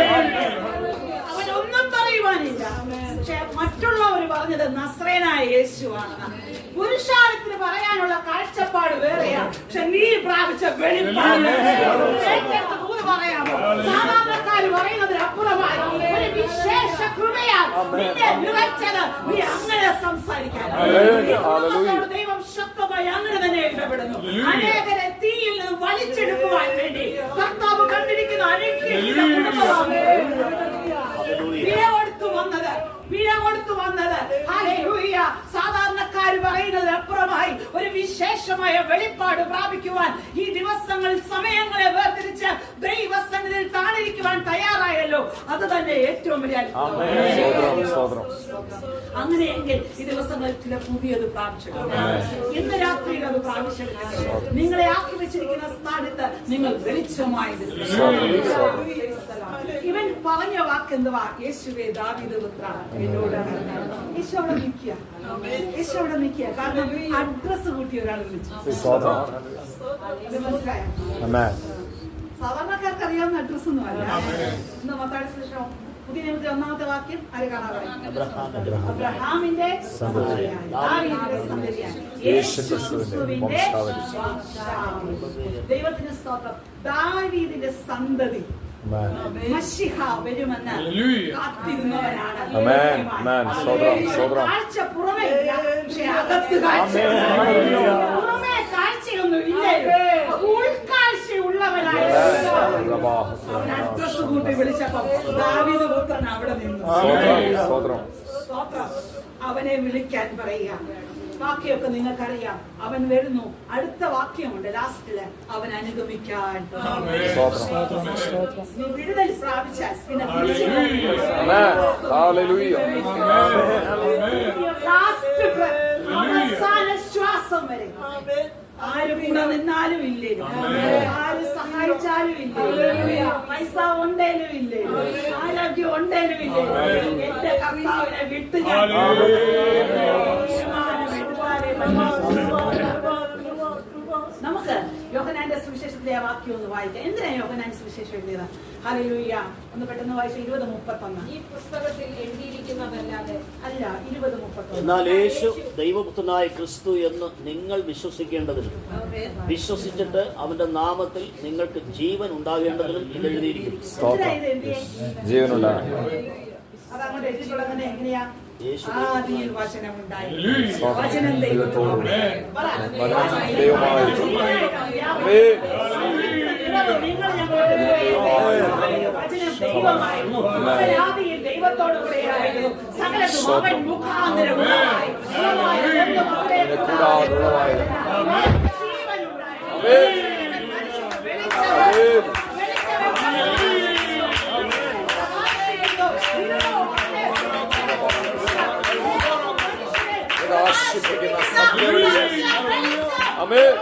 അവനൊന്നും പറയുവാനില്ല. പക്ഷെ മറ്റുള്ളവർ പറഞ്ഞത് നസ്രയനായ യേശുവാണ്. പുരുഷാരത്തിന് പറയാനുള്ള കാഴ്ചപ്പാട് വേറെയാ, പക്ഷെ നീ പ്രാപിച്ച വെളിപ്പാട് പറയാമോ? സാധാരണക്കാര് പറയുന്നതിന് അപ്പുറമായി ഒരു വിശേഷ കൃപയാൽ നിന്നെ നിറച്ചത് നീ അങ്ങനെ സംസാരിക്കാൻ. ദൈവം ശക്തമായി അങ്ങനെ തന്നെ ഇടപെടുന്നു. അനേകരെ തീയിൽ നിന്ന് വലിച്ചെടുക്കുവാൻ വേണ്ടി കർത്താവ് കണ്ടിരിക്കുന്ന വില കൊടുത്തു വന്നത് ഹല്ലേലൂയ. സാധാരണക്കാര് പറയുന്നത് അപ്പുറമായി ഒരു വിശേഷമായ വെളിപ്പാട് പ്രാപിക്കുവാൻ ഈ ദിവസങ്ങളിൽ സമയങ്ങളെ വേർതിരിച്ച് ദൈവസന്നിധിയിൽ താണിരിക്കുവാൻ തയ്യാറായല്ലോ. അത് തന്നെ ഏറ്റവും വലിയ അങ്ങനെയെങ്കിൽ ഈ ദിവസങ്ങളിൽ ചില പുതിയത് പ്രാപിച്ചെടുക്കും. ഇന്ന് രാത്രിയിൽ അത് പ്രാപിച്ചെടുക്കും. നിങ്ങളെ ആക്കി വെച്ചിരിക്കുന്ന സ്ഥാനത്ത് നിങ്ങൾ വെളിച്ചമായി. ഇവൻ പറഞ്ഞ വാക്ക് എന്തുവാ? യേശുവേ ദാവീദ് പുത്ര എന്നോട്. യേശു അവിടെ നിൽക്കുക, യേശു അവിടെ നിൽക്കുക. കാരണം അഡ്രസ് കൂട്ടി ഒരാൾ വിളിച്ചു. മനസ്സിലായോ? സാധാരണക്കാർക്ക് അറിയാവുന്ന അഡ്രസ് ഒന്നും അല്ല. ഇന്ന് മത്തായിയുടെ സുവിശേഷം പുതിയ നിയമത്തിലെ 1-ാമത്തെ വാക്യം ആര് കാണാൻ പറയും? അബ്രഹാമിന്റെ യേശുക്രിസ്തുവിന്റെ ദൈവത്തിന്റെ സ്തോത്രം. ദാവീദിന്റെ സന്തതി മശിഹ വരുമെന്ന് കാത്തിരുന്നവനാണ്. കാഴ്ച പുറമേ ഇല്ല, പക്ഷെ അകത്ത് കാഴ്ച. പുറമേ കാഴ്ചയൊന്നും ഇല്ലേ, ഉൾക്കാഴ്ചയുള്ളവനായ അഡ്രസ് കൂട്ടി വിളിച്ചപ്പോ ദാവീദ് പുത്രൻ അവിടെ നിന്നു. അവനെ വിളിക്കാൻ പറയുക. വാക്യമൊക്കെ നിങ്ങൾക്കറിയാം. അവൻ വരുന്നു. അടുത്ത വാക്യമുണ്ട് ലാസ്റ്റില്, അവൻ അനുഗമിക്കാൻ. നീ വിടുതൽ പ്രാപിച്ചാൽ പിന്നെ അവസാന ശ്വാസം വരെ ആര് കൂടെ നിന്നാലും ഇല്ലേ, ആര് സഹായിച്ചാലും ഇല്ലേ, പൈസ ഉണ്ടേലും ഇല്ലേ, ആരോഗ്യം ഉണ്ടേലും ഇല്ലേ, എന്റെ കർത്താവിനെ വിട്ട് ഞാൻ നമുക്ക് യോഹന്നാന്റെ സുവിശേഷത്തിലെ ആ വാക്യം ഒന്ന് വായിക്കാം. എന്തിനാ യോഹന്നാൻ സുവിശേഷം എഴുതിയത്? ഹല്ലേലൂയ. ഒന്ന് പെട്ടെന്ന് വായിച്ചു. 20:31. ഈ പുസ്തകത്തിൽ എഴുതിയിരിക്കുന്നതല്ലാതെ അല്ല. 20:31. എന്നാൽ യേശു ദൈവപുത്രനായ ക്രിസ്തു എന്ന് നിങ്ങൾ വിശ്വസിക്കേണ്ടതിനും വിശ്വസിച്ചിട്ട് അവന്റെ നാമത്തിൽ നിങ്ങൾക്ക് ജീവൻ ഉണ്ടാകേണ്ടതിനും ഇത് എഴുതിയിരിക്കുന്നു. അതങ്ങോട്ട് എഴുതിയിട്ടുള്ളത് എങ്ങനെയാ? യേശു ആദിയിൽ വചനമുണ്ടായി, വചനം ദൈവത്തോട്. ആദിയിൽ ദൈവത്തോട് കൂടെയായിരുന്നു. സകലതും അവൻ മുഖാന്തരമുള്ളതായി. Amen.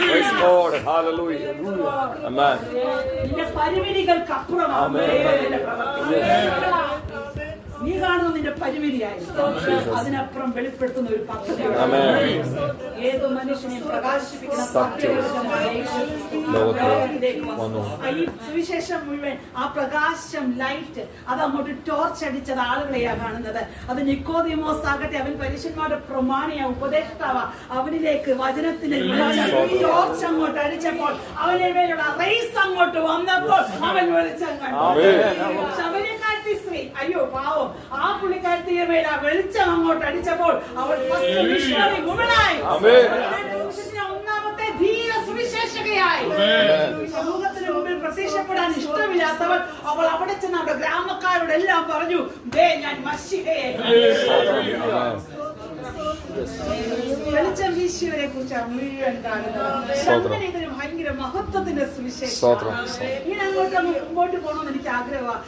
Praise God. Hallelujah. Amen. നിന്റെ പരിമിതികൾക്ക് അപ്പുറമാണ്. നീ ഈ കാണുന്ന നിന്റെ പരിമിതിയായിരിക്കും. അതിനപ്പുറം വെളിപ്പെടുത്തുന്ന ഒരു പദ്ധതി ഏത് മനുഷ്യനെ പ്രകാശിപ്പിക്കുന്ന ഈ സുവിശേഷം മുഴുവൻ ആ പ്രകാശം ലൈറ്റ് അത് അങ്ങോട്ട് ടോർച്ച് അടിച്ചത് ആളുകളെയാ കാണുന്നത്. അത് നിക്കോദിമോസ് ആകട്ടെ, അവൻ പരീശന്മാരുടെ പ്രമാണിയ ഉപദേഷ്ടാവ, അവനിലേക്ക് വചനത്തിന് ടോർച്ച് അങ്ങോട്ട് അടിച്ചപ്പോൾ അവന്റെ മേലുള്ള റേസ് അങ്ങോട്ട് വന്നപ്പോൾ അവൻ വെളിച്ചം കണ്ടു. ശബരിക്കാരത്തി സ്ത്രീ, അയ്യോ പാവം, ആ പുള്ളിക്കാരത്തിയുടെ മേൽ ആ വെളിച്ചം അങ്ങോട്ട് അടിച്ചപ്പോൾ അവൾ ഫസ്റ്റ് മിഷണറി വുമനായി, ഒന്നാമത്തെ ധീര സുവിശേഷകയായി. സമൂഹത്തിന് മുമ്പിൽ പ്രത്യക്ഷപ്പെടാൻ ഇഷ്ടമില്ലാത്തവൾ അവൾ അവിടെ ചെന്ന് അവിടെ ഗ്രാമക്കാരോട് എല്ലാം പറഞ്ഞു, ദേ ഞാൻ മശിഹയെ വെളിച്ചം വീശിയവരെ കുറിച്ചാണ് മുഴുവൻ കാണുന്നത്. ഇതൊരു ഭയങ്കര മഹത്വത്തിന്റെ സുവിശേഷം. ഇങ്ങനെ മുമ്പോട്ട് പോകണമെന്ന് എനിക്ക് ആഗ്രഹമാണ്.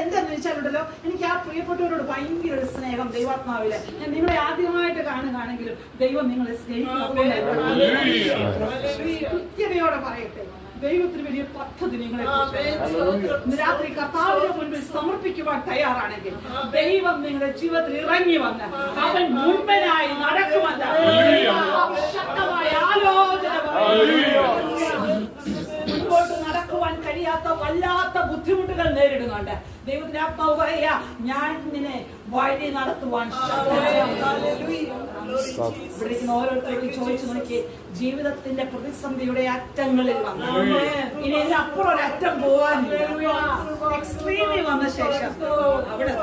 എന്താന്ന് വെച്ചാലുണ്ടല്ലോ, എനിക്ക് ആ പ്രിയപ്പെട്ടവരോട് ഭയങ്കര ഒരു സ്നേഹം ദൈവാത്മാവില്. ഞാൻ നിങ്ങളെ ആദ്യമായിട്ട് കാണുകയാണെങ്കിലും ദൈവം നിങ്ങളെ സ്നേഹിക്കണം. കൃത്യതയോടെ പറയട്ടെ, ദൈവത്തിന് വലിയ പദ്ധതി നിങ്ങളെ രാത്രി കർത്താവിന്റെ മുൻപിൽ സമർപ്പിക്കുവാൻ തയ്യാറാണെങ്കിൽ ദൈവം നിങ്ങളുടെ ജീവിതത്തിൽ ഇറങ്ങി വന്ന് അവൻ മുൻപനായി നടക്കുമെന്ന് ശക്തമായ ആലോചന. മുൻപോട്ട് നടക്കുവാൻ കഴിയാത്ത വല്ലാത്ത ബുദ്ധിമുട്ടുകൾ നേരിടുന്നുണ്ട്. ദൈവത്തിന്റെ ആത്മാവ് പറയാ, ഞാൻ നിന്നെ വഴി നടത്തുവാൻ. ഇവിടേക്ക് ഓരോരുത്തരും ചോദിച്ചു നോക്കി, ജീവിതത്തിന്റെ പ്രതിസന്ധിയുടെ അറ്റങ്ങളിൽ വന്നു ഇനി ഇതിനപ്പുറം ഒരു അറ്റം പോവാൻ എക്സ്ട്രീമിൽ വന്ന ശേഷം അവിടെ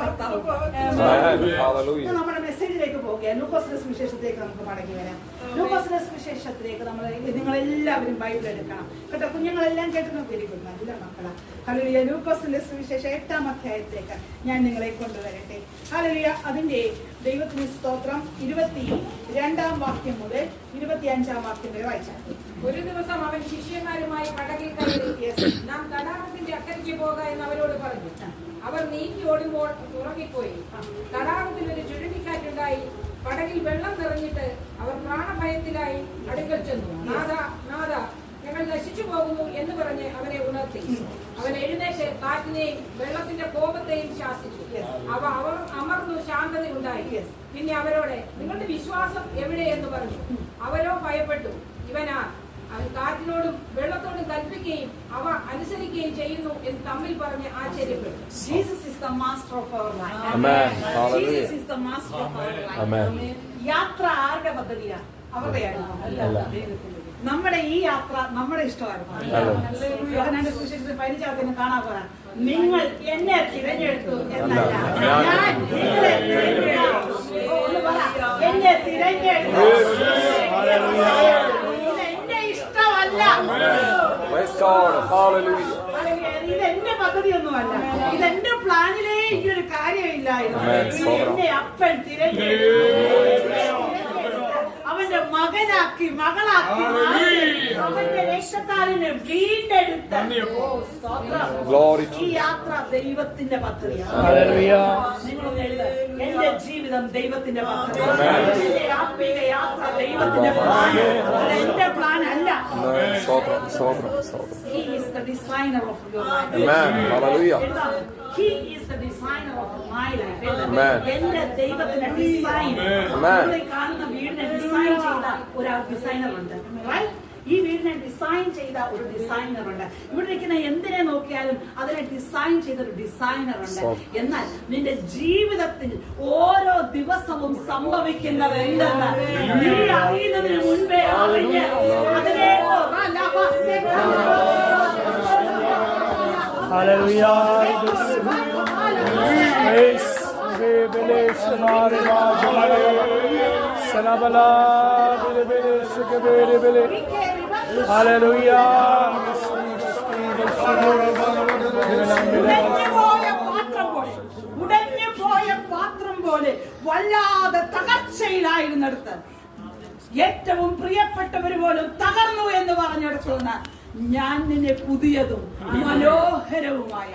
നമ്മുടെ മെസ്സേജിലേക്ക് പോകുക. ലൂക്കോസിന്റെ സുവിശേഷത്തിലേക്ക് നമുക്ക് മടങ്ങി വരാം. ലൂക്കോസിന്റെ സുവിശേഷത്തിലേക്ക് നമ്മൾ നിങ്ങളെല്ലാവരും ബൈബിൾ എടുക്കണം കേട്ടോ. കുഞ്ഞുങ്ങളെല്ലാം കേട്ട് നോക്കിയിരിക്കുന്നു, നല്ല മക്കളാ. ഹല്ലേലൂയ. ലൂക്കോസിന്റെ സുവിശേഷം 8-ാം അധ്യായത്തിലേക്ക് ഞാൻ നിങ്ങളെ കൊണ്ടുവരട്ടെ. ഹല്ലേലൂയ. അതിന്റെ ദൈവത്തിന് സ്തോത്രം. 22-ാം വാക്യം മുതൽ 25-ാം വാക്യം വരെ വായിച്ചാൽ. ഒരു ദിവസം അവൻ ശിഷ്യന്മാരുമായി പടകിൽ കയറി നാം തടാകത്തിന്റെ അക്കരയ്ക്ക് പോക എന്ന് അവരോട് പറഞ്ഞു. അവർ നീക്കി ഓടുമ്പോൾ ഉറങ്ങിപ്പോയി. തടാകത്തിൽ ഒരു ചുഴലിക്കാറ്റുണ്ടായി. പടകിൽ വെള്ളം നിറഞ്ഞിട്ട് അവർ പ്രാണഭയത്തിലായി അടുക്കൽ ചെന്നു. നാഥ, ഞങ്ങൾ നശിച്ചു പോകുന്നു എന്ന് പറഞ്ഞ് അവനെ ഉണർത്തി. അവൻ എഴുന്നേറ്റ് കാറ്റിനെയും വെള്ളത്തിന്റെ കോപത്തെയും ശാസിച്ചു. അവ അമർന്നു ശാന്തത ഉണ്ടായി. പിന്നെ അവരോട് നിങ്ങളുടെ വിശ്വാസം എവിടെയെന്ന് പറഞ്ഞു. അവരോ ഭയപ്പെട്ടു. ഇവനാ അവൻ കാറ്റിനോടും വെള്ളത്തോടും കൽപ്പിക്കുകയും അവ അനുസരിക്കുകയും ചെയ്യുന്നു എന്ന് തമ്മിൽ പറഞ്ഞ് ആശ്ചര്യപ്പെട്ടു. Jesus is the master of our life. Amen. Jesus is the master of our life. Amen. യാത്ര ആരുടെ പദ്ധതിയാ? അവരുടെയാണ്. നമ്മുടെ ഈ യാത്ര നമ്മുടെ ഇഷ്ടമായിരുന്നു. യോഹന്നാന്റെ സുവിശേഷത്തിൽ 15-ാം കാണാൻ പോരാ, നിങ്ങൾ എന്നെ തിരഞ്ഞെടുത്തു എന്നല്ല, ഞാൻ നിങ്ങളെ തിരഞ്ഞെടുത്തു. എന്നെ തിരഞ്ഞെടുത്തു. എന്റെ ഇഷ്ടമല്ല. ഇതെന്റെ പദ്ധതിയൊന്നുമല്ല. ഇതെന്റെ പ്ലാനിലേ ഈ ഒരു കാര്യമില്ലായിരുന്നു. എന്നെ അപ്പൻ തിരഞ്ഞെടുത്തു. അവന്റെ മകനാക്കി മകളാക്കി അവന്റെ രക്ഷക്കാരനെ വീണ്ടെടുത്ത ഈ യാത്ര ദൈവത്തിന്റെ പദ്ധതിയാണ്. നിങ്ങളൊന്ന് എഴുതുക, എന്റെ ജീവിതം ദൈവത്തിന്റെ പദ്ധതിയാണ്. എന്റെ ആത്മീക യാത്ര ദൈവത്തിന്റെ പദ്ധതിയാണ്. എന്റെ പ്ലാൻ അല്ല. He is the designer of your life. He is the designer of my life. എന്റെ ദൈവത്തിന്റെ ഡിസൈൻ. നമ്മളെ കാണുന്ന വീടിനെ ഡിസൈൻ ചെയ്ത ഒരു ഡിസൈനർ ഉണ്ട്. ഈ വീടിനെ ഡിസൈൻ ചെയ്ത ഒരു ഡിസൈനർ ഉണ്ട്. ഇവിടെ ഇരിക്കുന്ന എന്തിനെ നോക്കിയാലും അതിനെ ഡിസൈൻ ചെയ്ത ഒരു ഡിസൈനർ ഉണ്ട്. എന്നാൽ നിന്റെ ജീവിതത്തിൽ ഓരോ ദിവസവും സംഭവിക്കുന്നത് എന്തെന്ന് നീ അറിയുന്നതിന് മുൻപേ അറിഞ്ഞ് അതിനെ ഉടഞ്ഞുപോയ പാത്രം പോലെ വല്ലാതെ തകർച്ചയിലായിരുന്നിടത്ത് ഏറ്റവും പ്രിയപ്പെട്ടവർ പോലും തകർന്നു എന്ന് പറഞ്ഞെടുത്തു. ഞാൻ നിന്നെ പുതിയതും മനോഹരവുമായ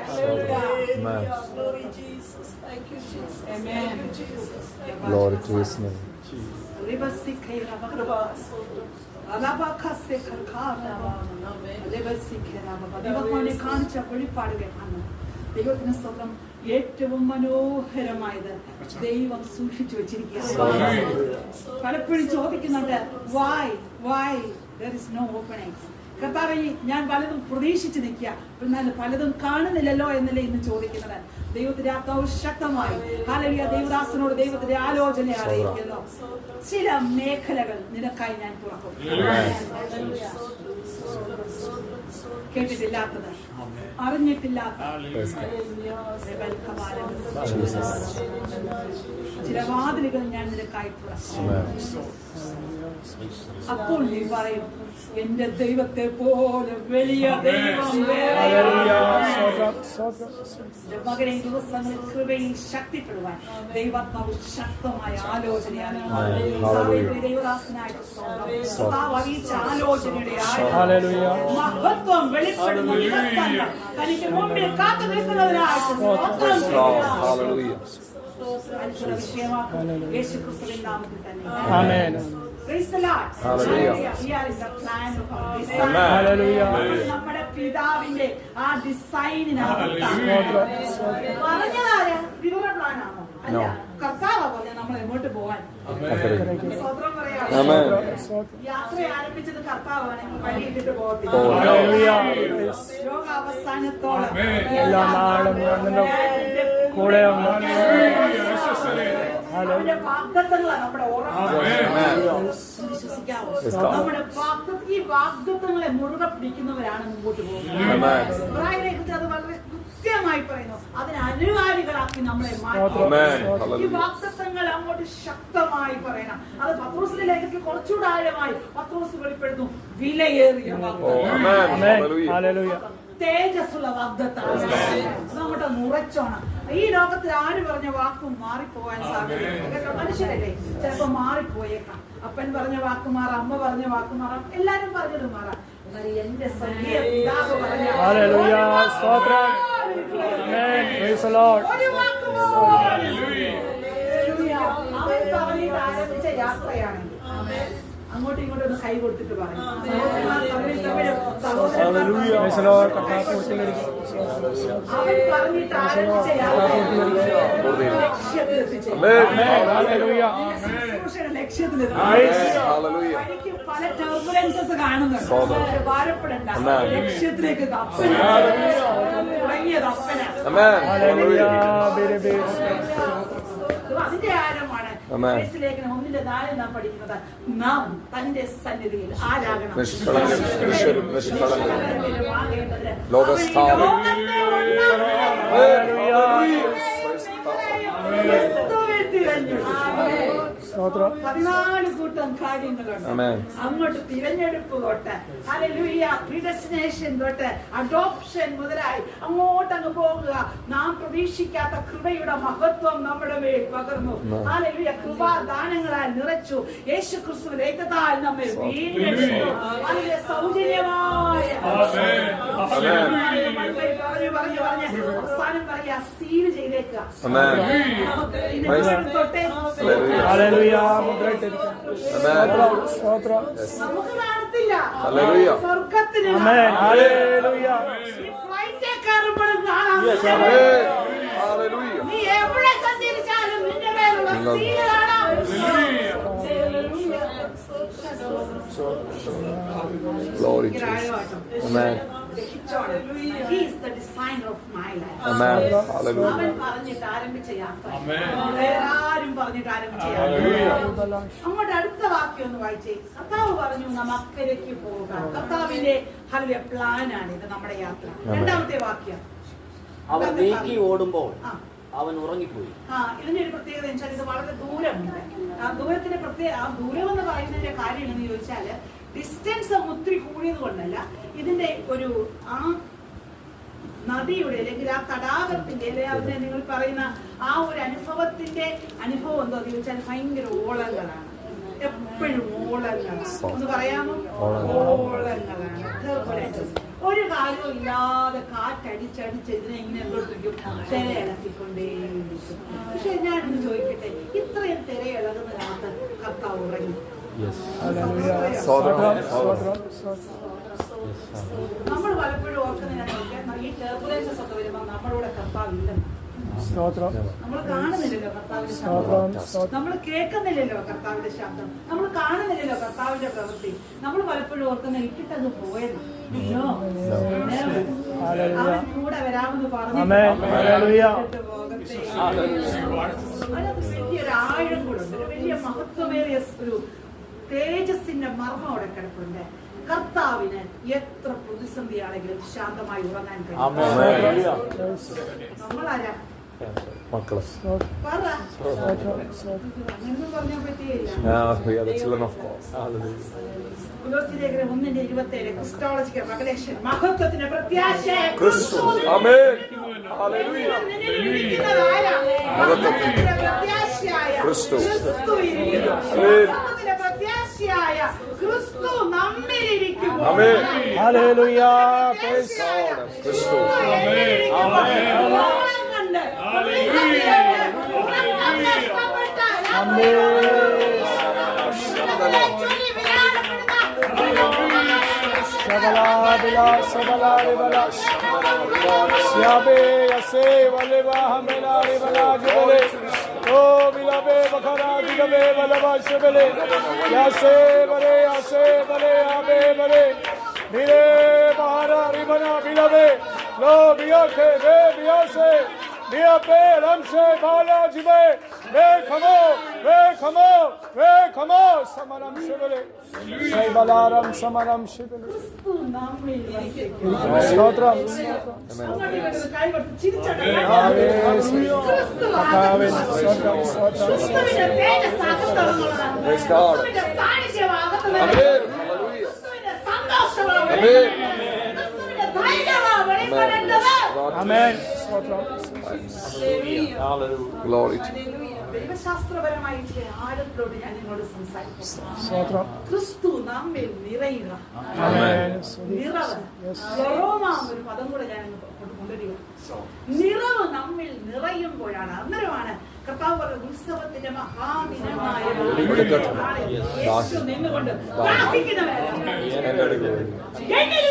കാണിച്ച വെളിപ്പാട് കേൾക്കുന്നു. ദൈവത്തിന് സ്വന്തം ഏറ്റവും മനോഹരമായത് ദൈവം സൂക്ഷിച്ചു വെച്ചിരിക്കുക. പലപ്പോഴും ചോദിക്കുന്നുണ്ട്, why there is no opening. കർത്താവേ, ഞാൻ പലതും പ്രതീക്ഷിച്ച് നിൽക്കുക, എന്നാൽ പലതും കാണുന്നില്ലല്ലോ എന്നല്ലേ ഇന്ന് ചോദിക്കുന്നത്. ദൈവത്തിന്റെ ആത്മാവ് ശക്തമായി ഹല്ലേലൂയ ദൈവദാസനോട് ദൈവത്തിന്റെ ആലോചന അറിയിക്കുന്നു. ചില മേഖലകൾ നിനക്കായി ഞാൻ തുറക്കും. കേട്ടിട്ടില്ലാത്തത്, അറിഞ്ഞിട്ടില്ലാത്തത്, ചില വാതിലുകൾ ഞാൻ നിനക്കായി തുറക്കും. അപ്പോൾ നീ പറയും, എന്റെ ദൈവത്തെ പോലെ വലിയ ദൈവം മകനെ. ദിവസങ്ങളിൽ കൃപയിൽ ശക്തിപ്പെടുവാൻ ദൈവാത്മാവ് ശക്തമായ ആലോചനയാണ്. ദൈവദാസനായിട്ട് അറിയിച്ച ആലോചനയുടെ മഹത്വം വെളിപ്പെടുന്ന ദിവസങ്ങൾ തനിക്ക് മുമ്പിൽ കാത്തു നിൽക്കുന്നതിനായിട്ട് യേശുക്രിസ്തുവിൻ നാമത്തിൽ തന്നെ. Praise the Lord. Hallelujah. Here is a plan of our design. Hallelujah. നമ്മുടെ പിതാവിന്റെ ആ ഡിസൈനിനകത്താണ് പറഞ്ഞതാര്? ദിവ്യ പ്ലാനാണോ? അല്ല, കർത്താവാ പറഞ്ഞത് നമ്മൾ എങ്ങോട്ട് പോകാൻ. സ്വതന്ത്രം പറയാം. യാത്ര ആരംഭിച്ചത് കർത്താവാണെങ്കിൽ വഴിയിട്ടിട്ട് പോകത്തില്ല. ലോകാവസാനത്തോളം കൂടെ അവന്റെ വാഗ്ദത്തങ്ങളാണ് നമ്മുടെ വിശ്വസിക്കാവോ? നമ്മുടെ ഈ വാഗ്ദത്തങ്ങളെ മുറുകെ പിടിക്കുന്നവരാണ് മുമ്പോട്ട് പോകുന്നത്. അത് വളരെ കൃത്യമായി പറയുന്നു, അതിന് അനുകാരികളാക്കി നമ്മളെ മാറ്റും. ഈ വാഗ്ദത്തങ്ങൾ അങ്ങോട്ട് ശക്തമായി പറയണം. അത് പത്രോസിന്റെ ലേഖനത്തിൽ കുറച്ചുകൂടെ ആഴമായി പത്രോസ് വെളിപ്പെടുന്നു. വിലയേറിയ തേജസ്സുള്ള വാഗ്ദത്തമാണ്. നമ്മുടെ മുറച്ചോണം. ഈ ലോകത്തിൽ ആര് പറഞ്ഞ വാക്കും മാറിപ്പോവാൻ സാധ്യത. മനുഷ്യരല്ലേ, ചിലപ്പോ മാറിപ്പോയേക്കാം. അപ്പൻ പറഞ്ഞ വാക്ക് മാറാം, അമ്മ പറഞ്ഞ വാക്ക് മാറാം, എല്ലാരും പറഞ്ഞത് മാറാം. എന്നാൽ എന്റെ സ്വർഗീയ പിതാവ് പറഞ്ഞ ഒരു വാക്ക് അവൻ പറഞ്ഞിട്ട് ആരംഭിച്ച യാത്രയാണെങ്കിൽ അങ്ങോട്ടും ഇങ്ങോട്ടും ഒന്ന് കൈ കൊടുത്തിട്ട് പറയും. അവൻ പറഞ്ഞിട്ട് ആരംഭിച്ച ലക്ഷ്യത്തിലെത്തി. പല ടർബുലൻസസ് കാണുന്നുണ്ട്. ഭാരപ്പെടേണ്ട, ലക്ഷ്യത്തിലേക്ക് തുടങ്ങിയത് അപ്പനാണ്. അതിന്റെ ആഴമാണ് ലേഖനം 1:4 നാം പഠിക്കുന്നത്. നാം തന്റെ സന്നിധിയിൽ ആരാകണം. തിരഞ്ഞു 14 കൂട്ടം കാര്യങ്ങളുണ്ട്. അങ്ങോട്ട് തിരഞ്ഞെടുപ്പ് തൊട്ട് ഹല്ലേലൂയ പ്രിഡെസ്റ്റിനേഷൻ തൊട്ട് അഡോപ്ഷൻ മുതലായി അങ്ങോട്ടങ്ങ് പോകുക. നാം പ്രതീക്ഷിക്കാത്ത കൃപയുടെ മഹത്വം നമ്മുടെ മേൽ പകർന്നു. ഹല്ലേലൂയ കൃപാദാനങ്ങളാൽ നിറച്ചു. യേശുക്രിസ്തു രക്തത്താൽ നമ്മെ വീണ്ടെടുത്തു. ഹല്ലേലൂയ സൗജന്യമായ പറഞ്ഞു അവസാനം പറയാ സീൽ ചെയ്തേക്കുക. നമുക്ക് കാണത്തില്ല സ്വർഗത്തിന് ഫ്ലൈറ്റ് കയറുമ്പോഴും കാണാം. നീ എവിടെ സഞ്ചരിച്ചാലും നിന്റെ മേലുള്ള സീൽ കാണാം. Glory to Jesus. Amen. He is the designer of my life. Amen. Hallelujah. അവൻ പറഞ്ഞിട്ട് ആരംഭിച്ച യാത്ര ആരും പറഞ്ഞിട്ട് ആരംഭിച്ച യാത്ര. അങ്ങോട്ട് അടുത്ത വാക്യം ഒന്ന് വായിച്ചേ. കർത്താവ് പറഞ്ഞു നാം അക്കരയ്ക്ക് പോവുക. കർത്താവിന്റെ ഹല്ലേലൂയ പ്ലാനാണ് ഇത് നമ്മുടെ യാത്ര. രണ്ടാമത്തെ വാക്യം, അവൻ നീക്കി ഓടുമ്പോൾ അവൻ ഉറങ്ങിപ്പോയി. ഇതിന്റെ ഒരു പ്രത്യേകത വെച്ചാൽ ഇത് വളരെ ദൂരമുണ്ട്. ആ ദൂരത്തിന്റെ ആ ദൂരം എന്ന് പറയുന്നതിന്റെ കാര്യം എന്ന് ചോദിച്ചാല് ഡിസ്റ്റൻസ് ഒത്തിരി കൂടിയത് കൊണ്ടല്ല, ഇതിന്റെ ഒരു ആ നദിയുടെ അല്ലെങ്കിൽ ആ തടാകത്തിന്റെ അതിനെ നിങ്ങൾ പറയുന്ന ആ ഒരു അനുഭവത്തിന്റെ അനുഭവം എന്തോ എന്ന് ചോദിച്ചാൽ ഭയങ്കര ഓളങ്ങളാണ്. എപ്പോഴും ഓളങ്ങളാണ്. ഒന്ന് പറയാമോ? ഓളങ്ങളാണ്. ഒരു കാര്യവും ഇല്ലാതെ കാറ്റടിച്ചടിച്ച് ഇതിനെ ഇങ്ങനെ എന്തോട്ടിരിക്കും, തിരയിളക്കിക്കൊണ്ടേയിരിക്കും. പക്ഷെ ഞാനൊന്ന് ചോദിക്കട്ടെ, ഇത്രയും തിരയിളകുന്നതിനകത്ത് കർത്താവ് ഉറങ്ങി? നമ്മൾ പലപ്പോഴും ഓർക്കുന്നതിനൊക്കെ ഈ ടർബുലൻസസ് ഒക്കെ വരുമ്പോൾ നമ്മളോട് കർത്താവ് ഇല്ലെന്ന്. നമ്മൾ കാണുന്നില്ലല്ലോ കർത്താവിന്റെ ശബ്ദം, നമ്മൾ കേൾക്കുന്നില്ലല്ലോ കർത്താവിന്റെ ശബ്ദം, നമ്മൾ കാണുന്നില്ലല്ലോ കർത്താവിന്റെ പ്രവൃത്തി. നമ്മൾ പലപ്പോഴും ഓർക്കുന്ന ഇട്ടിട്ടത് പോയത് അവൻ കൂടെ വരാമെന്ന് പറഞ്ഞു. അതിനകത്ത് വലിയൊരു ആഴം കൂടുണ്ട്, ഒരു വലിയ മഹത്വമേറിയ ഒരു തേജസ്സിന്റെ മർമ്മം അവിടെ കിടപ്പുണ്ട്. കർത്താവിന് എത്ര പ്രതിസന്ധിയാണെങ്കിലും ശാന്തമായി ഉറങ്ങാൻ കഴിയും. നമ്മളാരാ മക്കളെ. പറ, അങ്ങനെയൊന്നും പറഞ്ഞാൽ പറ്റിയില്ല. കൊലോസ്യലേഖനം 1:27 ക്രിസ്റ്റോളജിക്കൽ റെവലേഷൻ, മഹത്വത്തിന്റെ പ്രത്യാശ ക്രിസ്തു. ആമേൻ. മഹത്വത്തിന്റെ പ്രത്യാശയായ ക്രിസ്തു ഇരിക്കുന്നു. മഹത്വത്തിന്റെ പ്രത്യാശയായ ക്രിസ്തു നമ്മിലിരിക്കുന്നു. ആമേൻ. ഹല്ലേലൂയ. ക്രിസ്തു. Glory to you. ദൈവശാസ്ത്രപരമായി ആഴത്തിലോട്ട് ഞാൻ നിങ്ങളോട് സംസാരിക്കും. ക്രിസ്തു നമ്മിൽ നിറയുക. നിറവ്, ഒരു പദം കൂടെ ഞാൻ കൊണ്ടുവരിക. നിറവ് നമ്മിൽ നിറയുമ്പോഴാണ്, അന്നേരമാണ് കർത്താവ് പറഞ്ഞ ഉത്സവത്തിന്റെ മഹാദിനമായ നിന്നുകൊണ്ട്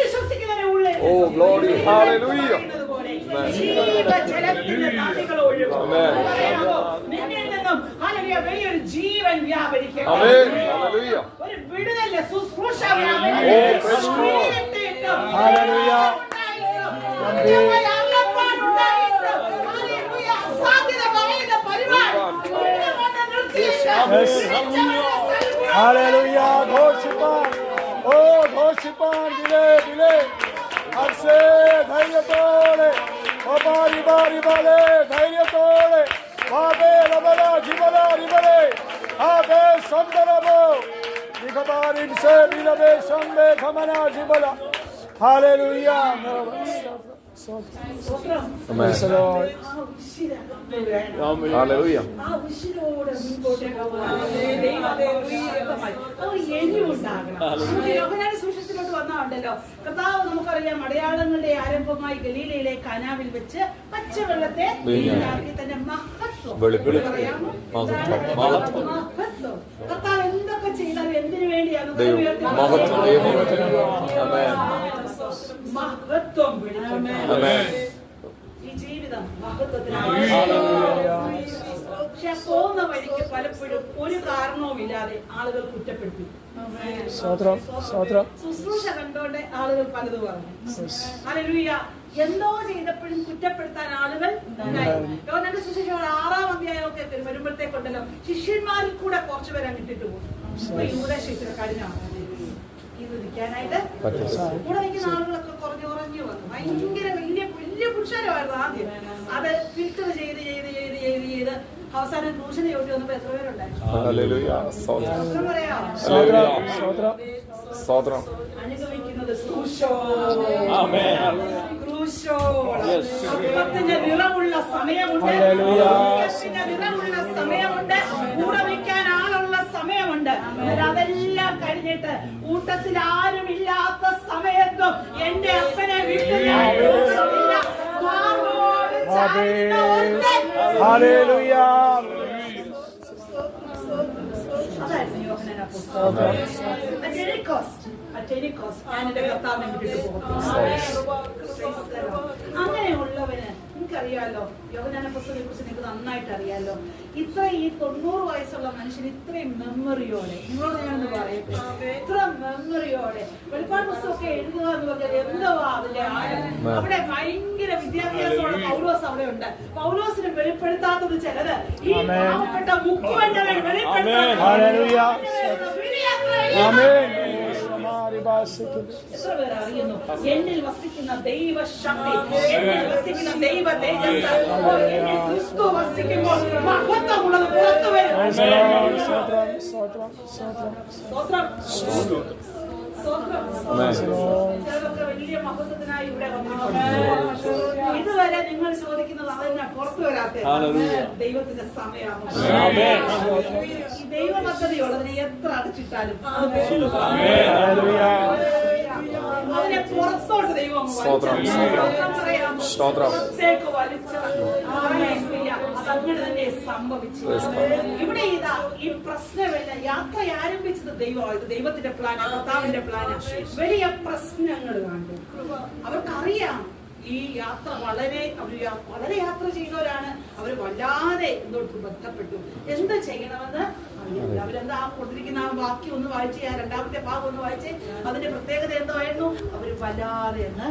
വിശ്വസിക്കുന്നവരെ ഉള്ളിൽ ജീവജലത്തിന്റെ നദികൾ ഒഴുകും. നിന്നിൽ നിന്നും വലിയൊരു ജീവൻ വ്യാപരിക്കും. ഒരു വിടുതലിന്റെ ശുശ്രൂഷ ധൈര്യത്തോടെ ധൈര്യത്തോടെ സുശേഷത്തിലോട്ട് വന്നാണ്ടല്ലോ കർത്താവ് നമുക്കറിയാം, അടയാളങ്ങളുടെ ആരംഭമായി ഗലീലയിലെ കാനാവിൽ വെച്ച് പച്ചവെള്ളത്തെ തന്റെ മഹത്വം കർത്താവ് എന്തൊക്കെ ചെയ്താലും എന്തിനു വേണ്ടിയാണ് മഹത്വം. ഈ ജീവിതം മഹത്വത്തിനാണ്. പക്ഷെ പോകുന്ന വഴിക്ക് പലപ്പോഴും ഒരു കാരണവുമില്ലാതെ ആളുകൾ കുറ്റപ്പെടുത്തി. ശുശ്രൂഷ കണ്ടോണ്ട് ആളുകൾ പലത് പറഞ്ഞു. ഹല്ലേലൂയ. എന്തോ ചെയ്തപ്പോഴും കുറ്റപ്പെടുത്താൻ ആളുകൾ ഉണ്ടായി. യോഹന്നാന്റെ സുവിശേഷം 6-ാം അധ്യായമൊക്കെ വരുമ്പോഴത്തേക്കുണ്ടല്ലോ ശിഷ്യന്മാരിൽ കൂടെ കുറച്ചുപേരെ അങ്ങിട്ടിട്ട് പോകും. യൂദാസ് ഇത്ര കഠിനമാണ് ഇത് നിൽക്കാനായിട്ട്. കൂടെ നിൽക്കുന്ന ആളുകളൊക്കെ കുറഞ്ഞു വന്നു. ഭയങ്കര വലിയ പുരുഷാരമായിരുന്നു ആദ്യം. അത് ഫിൽറ്റർ ചെയ്ത് അവസാനം ക്രൂശിനെ യോട്ടി വന്നപ്പോ എത്ര പേരുണ്ടായിരുന്നു? അനുഭവിക്കുന്നത് നിറമുള്ള സമയമുണ്ട്, നിറമുള്ള സമയമുണ്ട്, കൂടെ വയ്ക്കാൻ ആളുള്ള സമയമുണ്ട്. അതെല്ലാം കഴിഞ്ഞിട്ട് കൂട്ടത്തിൽ ആരുമില്ലാത്ത സമയത്തും എന്റെ അപ്പനെ വിട്ടു അങ്ങനെയുള്ളവന് എനിക്കറിയാം അറിയാമല്ലോ, യോഹന്നാന പുസ്തകത്തെ കുറിച്ച് നിങ്ങൾക്ക് നന്നായിട്ട് അറിയാമല്ലോ. ഈ 90 വയസ്സുള്ള മനുഷ്യൻ ഇത്രയും മെമ്മറിയോടെ, നിങ്ങളോട് ഞാനൊന്ന് പറയട്ടെ, ഇത്ര മെമ്മറിയോടെ വെളിപ്പാട് പുസ്തകമൊക്കെ എഴുതുക എന്ന് പറഞ്ഞാൽ എന്തുവാ അതിന്റെ ആഴം. അവിടെ ഭയങ്കര വിദ്യാഭ്യാസമുള്ള പൗലോസ് അവിടെ ഉണ്ട്. പൗലോസിന് വെളിപ്പെടുത്താത്തത് ചിലത് ഈ പാവപ്പെട്ട മുക്കുവന്റെ എത്ര പേർ അറിയുന്നു? എന്നിൽ വസിക്കുന്ന ദൈവശക്തി, എന്നിൽ വസിക്കുന്ന ദൈവ തേജസ്സ്, എന്നിൽ ക്രിസ്തു വസിക്കുമ്പോൾ മഹത്വമുള്ളത് പുറത്തു വരും. ചിലതൊക്കെ വലിയ മഹത്വത്തിനായി ഇവിടെ വന്നിട്ടുണ്ട്. ഇതുവരെ നിങ്ങൾ ചോദിക്കുന്നത് അതെന്നെ പുറത്തു വരാത്ത ദൈവത്തിന്റെ സമയമാണ്. ഈ ദൈവ പദ്ധതിയുള്ളതിനെ എത്ര അടച്ചിട്ടാലും അതിനെ പുറത്തോട്ട് ദൈവം പുറത്തേക്ക് വലിച്ച അതങ്ങനെ തന്നെ സംഭവിച്ചു. ഇവിടെ ഇതാ ഈ പ്രശ്നമില്ല. യാത്ര ആരംഭിച്ചത് ദൈവമായത്, ദൈവത്തിന്റെ പ്ലാനാ, കർത്താവിന്റെ പ്ലാനാ. വലിയ പ്രശ്നങ്ങൾ കണ്ടു. അവർക്കറിയാം ഈ യാത്ര വളരെ യാത്ര ചെയ്തവരാണ്. അവർ വല്ലാതെ എന്തോട്ട് ബന്ധപ്പെട്ടു. എന്ത് ചെയ്യണമെന്ന് അറിയില്ല. അവരെന്താ കൊടുത്തിരിക്കുന്ന ആ വാക്യം ഒന്ന് വായിച്ച്, ആ രണ്ടാമത്തെ ഭാഗം ഒന്ന് വായിച്ച്, അതിന്റെ പ്രത്യേകത എന്തായിരുന്നു? അവര് വല്ലാതെ എന്ന്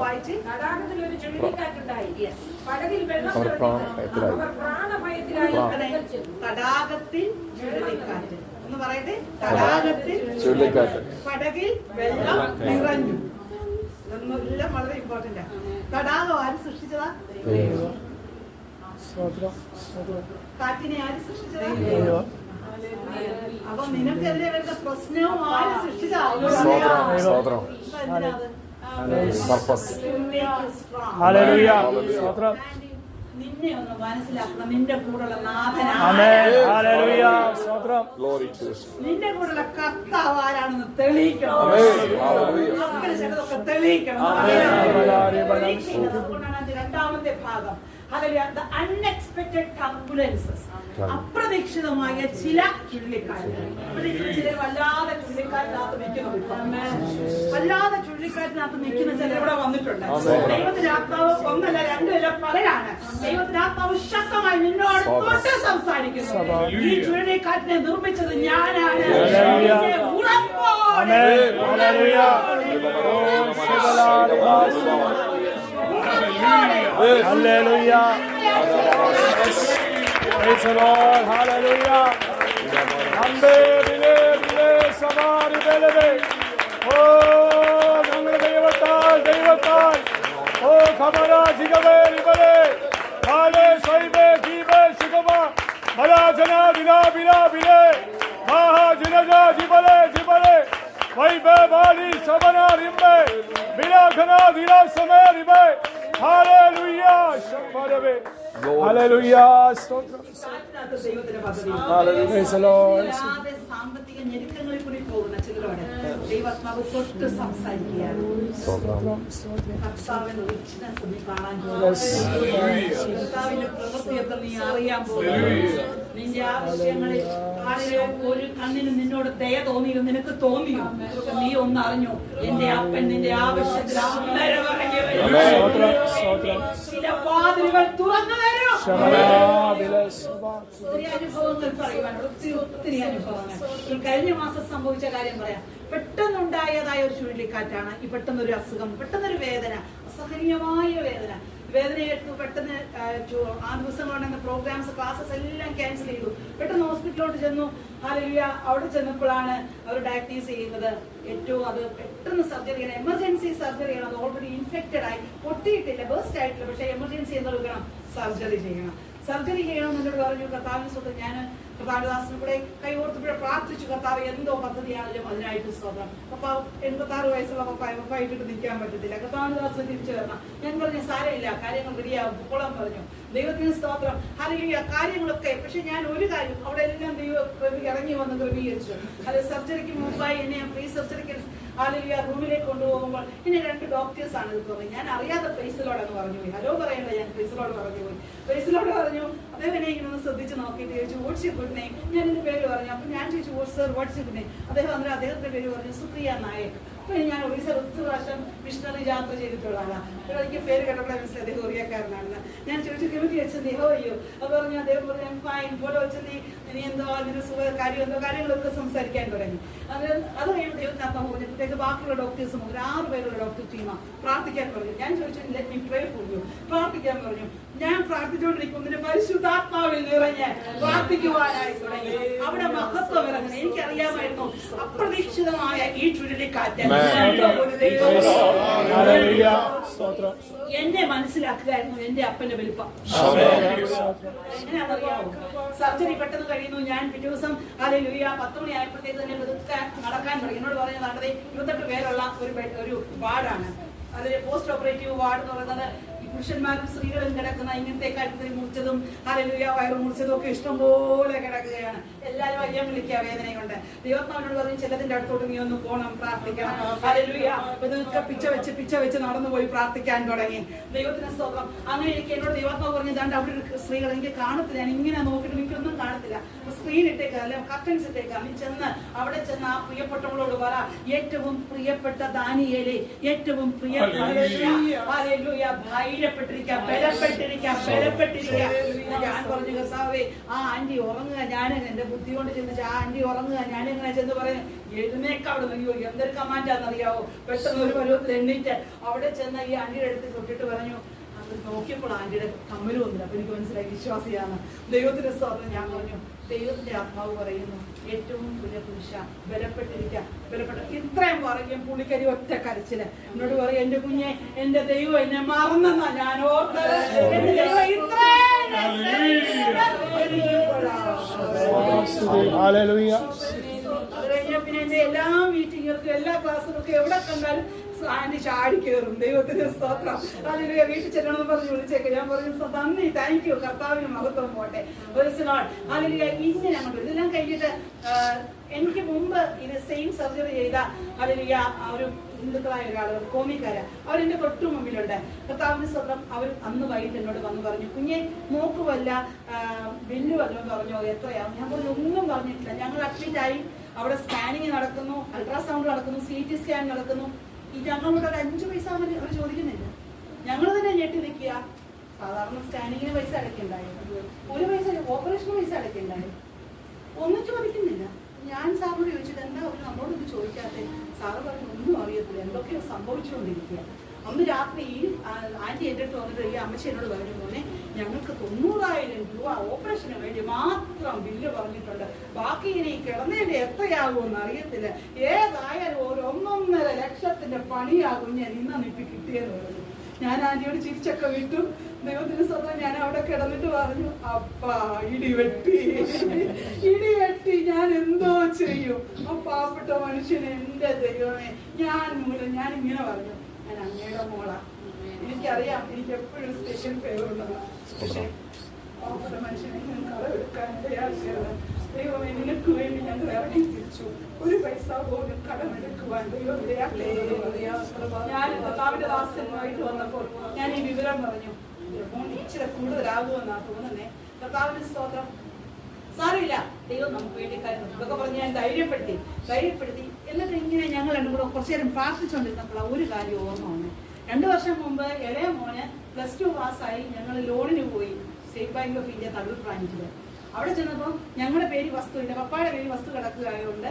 വായിച്ച്. തടാകത്തിൽ ഒരു ചുഴലിക്കാറ്റുണ്ടായി, പടകിൽ വെള്ളം അവർ പ്രാണഭയത്തിലായി. തടാകത്തിൽ ചുഴലിക്കാറ്റ് എന്ന് പറയട്ടെ. തടാകത്തിൽ ചുഴലിക്കാറ്റ്, പടകിൽ വെള്ളം നിറഞ്ഞു. ഇതെല്ലാം വളരെ ഇമ്പോർട്ടന്റ്. തടാകം ആര് സൃഷ്ടിച്ചതാ? കാറ്റിനെ ആര് സൃഷ്ടിച്ചതാ? അപ്പൊ നിനക്കെതിരെ വരുന്ന പ്രശ്നവും ആര് സൃഷ്ടിച്ചതാ? നിന്നെ ഒന്ന് മനസ്സിലാക്കണം. നിന്റെ കൂടെയുള്ള നാഥനാണ്, നിന്റെ കൂടെയുള്ള കർത്താവ് ആരാണെന്ന് തെളിയിക്കണം. മക്കള് ചിലതൊക്കെ തെളിയിക്കണം. അതുകൊണ്ടാണ് രണ്ടാമത്തെ ഭാഗം അൺഎക്സ്പെക്ടഡ് ടർബുലൻസസ്, അപ്രതീക്ഷിതമായ ചില ചുഴലിക്കാറ്റ്. ചിലർ വല്ലാതെ ചുഴലിക്കാറ്റിനകത്ത് നിൽക്കുന്ന ചിലർ ഇവിടെ വന്നിട്ടുണ്ട്. ദൈവത്തിന്റെ ആത്മാവ് ഒന്നല്ല, രണ്ടല്ല, പലരാണ്. ദൈവത്തിന്റെ ആത്മാവ് ശക്തമായി നിന്നോട് തൊട്ട് സംസാരിക്കുന്നു. ഈ ചുഴലിക്കാറ്റിനെ നിർമ്മിച്ചത് ഞാനാണ്. Hallelujah. Praise the Lord. Hallelujah. Ambe bile bile samari bele. Oh, ഞങ്ങളുടെ ദൈവത്താൽ oh ഖബര ജിഗവേ റിബലെ ഹാലെ സൈബേ ജീവേ ശിഗമ മലാജന ബിലാ ബിലാ ബിലെ മഹാ ജിനജ ജിബലെ ജിബലെ വൈബേ Bali Sabana റിംബേ ബിലാഖന ദിലാ സമേ റിബേ. Hallelujah. Hallelujah. Praise the Lord. സാമ്പത്തിക ഞെരുക്കങ്ങളിൽ കൂടി പോകുന്ന ചിലരോട് ദൈവാത്മാവ് തൊട്ട് സംസാരിക്കുകയാണ്. കർത്താവിന്റെ റിച്ച്നെസ് നീ കാണാൻ പോകുന്നു. കർത്താവിന്റെ പ്രവൃത്തിയൊക്കെ നീ അറിയാൻ പോകുന്നു. നിന്റെ ആവശ്യങ്ങളിൽ ഒരു കണ്ണിന് നിന്നോട് ദയ തോന്നിയോ? നിനക്ക് തോന്നിയോ? നീ ഒന്ന് അറിഞ്ഞോ? എന്റെ അപ്പൻ നിന്റെ ആവശ്യത്തിൽ ചില വാതിലുകൾ തുറന്നു തരും. ഒത്തിരി അനുഭവങ്ങൾ പറയുവാൻ, ഒത്തിരി അനുഭവങ്ങൾ. കഴിഞ്ഞ മാസം സംഭവിച്ച കാര്യം പറയാം. പെട്ടെന്നുണ്ടായതായ ഒരു ചുഴലിക്കാറ്റാണ് ഈ പെട്ടെന്നൊരു അസുഖം, പെട്ടെന്നൊരു വേദന, അസഹനീയമായ വേദനയെടുത്തു. പെട്ടെന്ന് ആ ദിവസം കൊണ്ടുവന്ന പ്രോഗ്രാംസ്, ക്ലാസ്സസ് എല്ലാം ക്യാൻസൽ ചെയ്തു. പെട്ടെന്ന് ഹോസ്പിറ്റലിലോട്ട് ചെന്നു. ഹല്ലേലൂയ. അവിടെ ചെന്നപ്പോഴാണ് അവർ ഡയഗ്നോസ് ചെയ്യുന്നത് ഏറ്റവും അത് പെട്ടെന്ന് സർജറിയാണ്, എമർജൻസി സർജറിയാണ്. അത് ഓൾറെഡി ഇൻഫെക്റ്റഡ് ആയി, പൊട്ടിയിട്ടില്ല, ബേസ്റ്റ് ആയിട്ടില്ല. പക്ഷേ എമർജൻസി എന്തെടുക്കണം? സർജറി ചെയ്യണം. സർജറി ചെയ്യണമെന്ന് എന്നോട് പറഞ്ഞു. കർത്താവിന് സ്വന്തം ഞാൻ കർത്താവിദാസിനും കൂടെ കൈകോർത്തിവിടെ പ്രാർത്ഥിച്ചു. കർത്താവ് എന്തോ പദ്ധതിയാണെങ്കിലും അതിനായിട്ട് സ്വന്തം. പപ്പ 86 വയസ്സുള്ള പപ്പ ഇട്ടിട്ട് നിൽക്കാൻ പറ്റത്തില്ല, കർത്താവിദാസിനെ തിരിച്ചു വരണം. ഞാൻ പറഞ്ഞു സാരമില്ല, കാര്യങ്ങൾ റെഡിയാവും, പൊക്കോളാൻ പറഞ്ഞു. ദൈവത്തിന് സ്തോത്രം. ഹല്ലേലൂയ. കാര്യങ്ങളൊക്കെ, പക്ഷെ ഞാൻ ഒരു കാര്യം അവിടെ എല്ലാം ദൈവം ഇറങ്ങി വന്ന് ക്രമീകരിച്ചു. അത് സർജറിക്ക് മുമ്പായി എന്നെ പ്രീ സർജറിക്ക് ഹല്ലേലൂയ റൂമിലേക്ക് കൊണ്ടുപോകുമ്പോൾ ഇനി 2 ഡോക്ടേഴ്സാണ് ഇത് പറഞ്ഞത്. ഞാൻ അറിയാതെ പ്രൈസിലോടെന്ന് പറഞ്ഞു പോയി. ഹലോ പറയണ്ട, ഞാൻ പ്രൈസിലോട് പറഞ്ഞു പോയി. പ്രൈസിലോട് പറഞ്ഞു. അദ്ദേഹം എന്നെ ഇങ്ങനെ ഒന്ന് ശ്രദ്ധിച്ച് നോക്കിയിട്ട് ചോദിച്ചു വാട്ട്സ് യുവർ ഗുഡ് നെയിം. ഞാൻ എന്റെ പേര് പറഞ്ഞു. അപ്പൊ ഞാൻ ചോദിച്ചു sir what's your good name. അദ്ദേഹം അദ്ദേഹത്തിന്റെ പേര് പറഞ്ഞു സുപ്രിയ നായക്. ഇപ്പൊ ഞാൻ ഒറീസയിൽ 10 പ്രാവശ്യം മിഷണറി യാത്ര ചെയ്തിട്ടുള്ള ആളാണ്. എനിക്ക് പേര് കേട്ടപ്പോഴേ മനസ്സിലായി അദ്ദേഹം ഒറിയക്കാരനാണെന്ന്. ഞാൻ ചോദിച്ചു കമ്മിറ്റി വെച്ചത് ദേഹോയ്യോ അത് പറഞ്ഞു. അദ്ദേഹം പറഞ്ഞു ഫൈൻ പോലെ വെച്ചത് നീ എന്തോ അതിന് കാര്യങ്ങളൊക്കെ സംസാരിക്കാൻ തുടങ്ങി. അത് കഴിയുമ്പോൾ ദൈവത്തിനർത്ഥം പറഞ്ഞപ്പോഴത്തേക്ക് ബാക്കിയുള്ള ഡോക്ടേഴ്സും 6 പേരുള്ള ഡോക്ടർ ടീമാണ് പ്രാർത്ഥിക്കാൻ പറഞ്ഞു. ഞാൻ ചോദിച്ചു let me pray for you, പ്രാർത്ഥിക്കാൻ പറഞ്ഞു. ഞാൻ പ്രാർത്ഥിച്ചുകൊണ്ടിരിക്കുന്നതിന് പരിശുദ്ധാത്മാവിൽ നിറഞ്ഞ് പ്രാർത്ഥിക്കുവാനായി തുടങ്ങി. അവിടെ മഹത്വം ഇറങ്ങുന്നത് എനിക്കറിയാമായിരുന്നു. അപ്രതീക്ഷിതമായ ഈ ചുഴലിക്കാറ്റ് എന്നെ മനസ്സിലാക്കുകയായിരുന്നു എന്റെ അപ്പന്റെ വലിപ്പം. എങ്ങനെയാണെന്നറിയാമോ? സർജറി പെട്ടെന്ന് കഴിയുന്നു. ഞാൻ പിറ്റേ ദിവസം 10 മണി ആയപ്പോഴത്തേക്ക് തന്നെ നടക്കാൻ തുടങ്ങി. എന്നോട് പറഞ്ഞത് 28 പേരുള്ള ഒരു വാർഡാണ്. അതിൽ പോസ്റ്റ് ഓപ്പറേറ്റീവ് വാർഡ് എന്ന് പറയുന്നത് പുരുഷന്മാരും സ്ത്രീകളും കിടക്കുന്ന ഇങ്ങനത്തെ കാര്യത്തിൽ മുറിച്ചതും വയറ് മുറിച്ചതും ഒക്കെ ഇഷ്ടംപോലെ കിടക്കുകയാണ്. എല്ലാവരും അയ്യം വിളിക്കുക വേദന കൊണ്ട്. ദൈവത്തിനോട് പറഞ്ഞ് ചിലതിന്റെ അടുത്തോട്ട് നീ ഒന്ന് പോകണം, പ്രാർത്ഥിക്കണം. ഇതൊക്കെ പിച്ച വെച്ച് നടന്നു പോയി പ്രാർത്ഥിക്കാൻ തുടങ്ങി. ദൈവത്തിന് സ്തോത്രം. അങ്ങനെ എനിക്ക് എന്നോട് ദൈവത്തിനോട് പറഞ്ഞു ദാണ്ട് അവിടെ ഒരു സ്ത്രീകൾ എനിക്ക് കാണത്തില്ല, ഞാൻ ഇങ്ങനെ നോക്കിയിട്ട് എനിക്കൊന്നും കാണത്തില്ല, സ്ക്രീൻ ഇട്ടേക്കാം അല്ലെ കർട്ടൻസ് ഇട്ടേക്കാം, നീ ചെന്ന് അവിടെ ചെന്ന് ആ പ്രിയപ്പെട്ടവളോട് പറ ഏറ്റവും പ്രിയപ്പെട്ട ദാനിയേലേ, ഏറ്റവും ധൈര്യപ്പെട്ടിരിക്കാം, ബലപ്പെട്ടിരിക്കാം. ഞാൻ പറഞ്ഞു കർത്താവേ ആ ആന്റി ഉറങ്ങുക, ഞാൻ എന്റെ ബുദ്ധി കൊണ്ട് ചെന്ന് ആ ആന്റി ഉറങ്ങുക, ഞാൻ എങ്ങനെ ചെന്ന് പറയുന്നത് എഴുന്നേക്ക് അവിടെ നിന്ന് എന്തൊരു കമാൻഡാന്നറിയാവോ. പെട്ടെന്ന് ഒരു പരുവത്തിൽ എണ്ണീറ്റ് അവിടെ ചെന്ന് ഈ ആന്റിയുടെ അടുത്ത് തൊട്ടിട്ട് പറഞ്ഞു. അത് നോക്കിയപ്പോൾ ആന്റിയുടെ കമ്മലും ഒന്നുമില്ല. അപ്പൊ എനിക്ക് മനസ്സിലായി വിശ്വാസിയാണ്. ദൈവത്തിന്റെ സ്തോത്രം. ഞാൻ പറഞ്ഞു ദൈവത്തിന്റെ ആത്മാവ് പറയുന്നു ഏറ്റവും വലിയ പുരുഷ ബലപ്പെട്ടിരിക്കാം, ഇത്രയും പറയും പുള്ളിക്കരി ഒറ്റ കരച്ചില്. എന്നോട് പറയും എന്റെ കുഞ്ഞെ എന്റെ ദൈവം എന്നെ മറന്നെന്നാ ഞാൻ ഓർത്തത്. എന്റെ ദൈവം അത് കഴിഞ്ഞ പിന്നെ എന്റെ എല്ലാ മീറ്റിങ്ങുകൾക്കും എല്ലാ ക്ലാസ്സുകൾക്കും എവിടെ കണ്ടാലും ആന്റി ചാടി കയറും. ദൈവത്തിന്റെ സ്തോത്രം. അതിന് വീട്ടിൽ ചെല്ലണമെന്ന് പറഞ്ഞ് വിളിച്ചേക്കെ. ഞാൻ പറഞ്ഞു നന്ദി, താങ്ക് യു, കർത്താവിന് മഹത്വം പോട്ടെ. അതിന് ഇങ്ങനെ അങ്ങോട്ട് ഇതെല്ലാം കഴിഞ്ഞിട്ട് എനിക്ക് മുമ്പ് ഇത് സെയിം സർജറി ചെയ്ത അതിന് ഒരു ഹിന്ദുക്കളായ ഒരാളുകൾ കോമിക്കാര് അവരെന്റെ തൊട്ടു മുമ്പിലുണ്ട്. കർത്താവിന്റെ സ്തോത്രം. അവർ അന്ന് വൈകിട്ട് എന്നോട് വന്ന് പറഞ്ഞു കുഞ്ഞെ നോക്കുവല്ല ബില്ല് വല്ലതും പറഞ്ഞോ എത്രയാവും? ഞാൻ പറഞ്ഞു ഒന്നും പറഞ്ഞിട്ടില്ല. ഞങ്ങൾ അഡ്മിറ്റായി, അവിടെ സ്കാനിങ് നടക്കുന്നു, അൾട്രാസൗണ്ട് നടക്കുന്നു, CT സ്കാൻ നടക്കുന്നു. ഞങ്ങളോട് ഒരു 5 പൈസ അവർ ചോദിക്കുന്നില്ല. ഞങ്ങൾ തന്നെ ഞെട്ടി നിൽക്കുക. സാധാരണ സ്കാനിങ്ങിന് പൈസ അടയ്ക്കണ്ടായി, ഒരു പൈസ ഓപ്പറേഷന് പൈസ അടയ്ക്കണ്ടായി, ഒന്നും ചോദിക്കുന്നില്ല. ഞാൻ സാറിനോട് ചോദിച്ചിട്ട് എന്താ അവർ നമ്മളോടൊന്നും ചോദിക്കാതെ? സാറ് പറഞ്ഞു ഒന്നും അറിയത്തില്ല, എന്തൊക്കെയോ സംഭവിച്ചുകൊണ്ടിരിക്കുക. അന്ന് രാത്രി ഈ ആന്റി എൻ്റെ അടുത്ത് വന്നിട്ട് ഈ അമ്മച്ചി എന്നോട് പറഞ്ഞു മോനെ ഞങ്ങൾക്ക് 90,000 രൂപ ഓപ്പറേഷന് വേണ്ടി മാത്രം ബില്ല് പറഞ്ഞിട്ടുണ്ട്, ബാക്കി ഇനി കിടന്നതിന്റെ എത്രയാകുമെന്ന് അറിയത്തില്ല, ഏതായാലും ഒരു 1.5 ലക്ഷത്തിന്റെ പണിയാകും ഞാൻ ഇന്ന് നിപ്പി കിട്ടിയെന്ന് പറഞ്ഞു. ഞാൻ ആന്റിയോട് ചിരിച്ചൊക്കെ വിട്ടു. ദൈവത്തിന് സ്വന്തം ഞാൻ അവിടെ കിടന്നിട്ട് പറഞ്ഞു അപ്പാ ഇടിവെട്ടി ഞാൻ എന്തോ ചെയ്യും? ആ പാവപ്പെട്ട മനുഷ്യന് എന്റെ ദൈവമേ ഞാൻ ഇങ്ങനെ പറഞ്ഞു ഞാൻ അങ്ങയുടെ മോളാ, എനിക്കറിയാം എനിക്ക് എപ്പോഴും സ്പെഷ്യൽ ഫേവർ ഉണ്ടെന്ന്. പക്ഷെ പാവപ്പെട്ട മനുഷ്യനെ ഞാൻ കടമെടുക്കാൻ തയ്യാറാണ്. ദൈവമേ നിനക്ക് വേണ്ടി ഞങ്ങൾ ഇറങ്ങി തിരിച്ചു, ഒരു പൈസ പോലും കടമെടുക്കുവാൻ ദൈവം ഞാൻ കർത്താവിന്റെ ദാസനുമായിട്ട് വന്നപ്പോൾ ഞാൻ ഈ വിവരം പറഞ്ഞു. ഇച്ചിരി കൂടുതലാകുമെന്നാ തോന്നുന്നേ. കർത്താവിന്റെ സ്തോത്രം. സാരമില്ല, ദൈവം നമുക്ക് വേണ്ടി കാര്യം ഇതൊക്കെ പറഞ്ഞ് ഞാൻ ധൈര്യപ്പെടുത്തി. എന്നിട്ട് ഇങ്ങനെ ഞങ്ങൾ രണ്ടും കൂടെ കുറച്ചു നേരം പ്രാർത്ഥിച്ചുകൊണ്ടിരുന്നപ്പോൾ ഒരു കാര്യം ഓർമ്മ വന്നു. 2 വർഷം മുമ്പ് ഇളയ മോന് +2 പാസ്സായി. ഞങ്ങൾ ലോണിന് പോയി state bank of India Thadoor ബ്രാഞ്ചില്. അവിടെ ചെന്നപ്പോൾ ഞങ്ങളുടെ പേര് വസ്തു ഇല്ല, പപ്പായുടെ പേര് വസ്തു കിടക്കുകയായതുകൊണ്ട്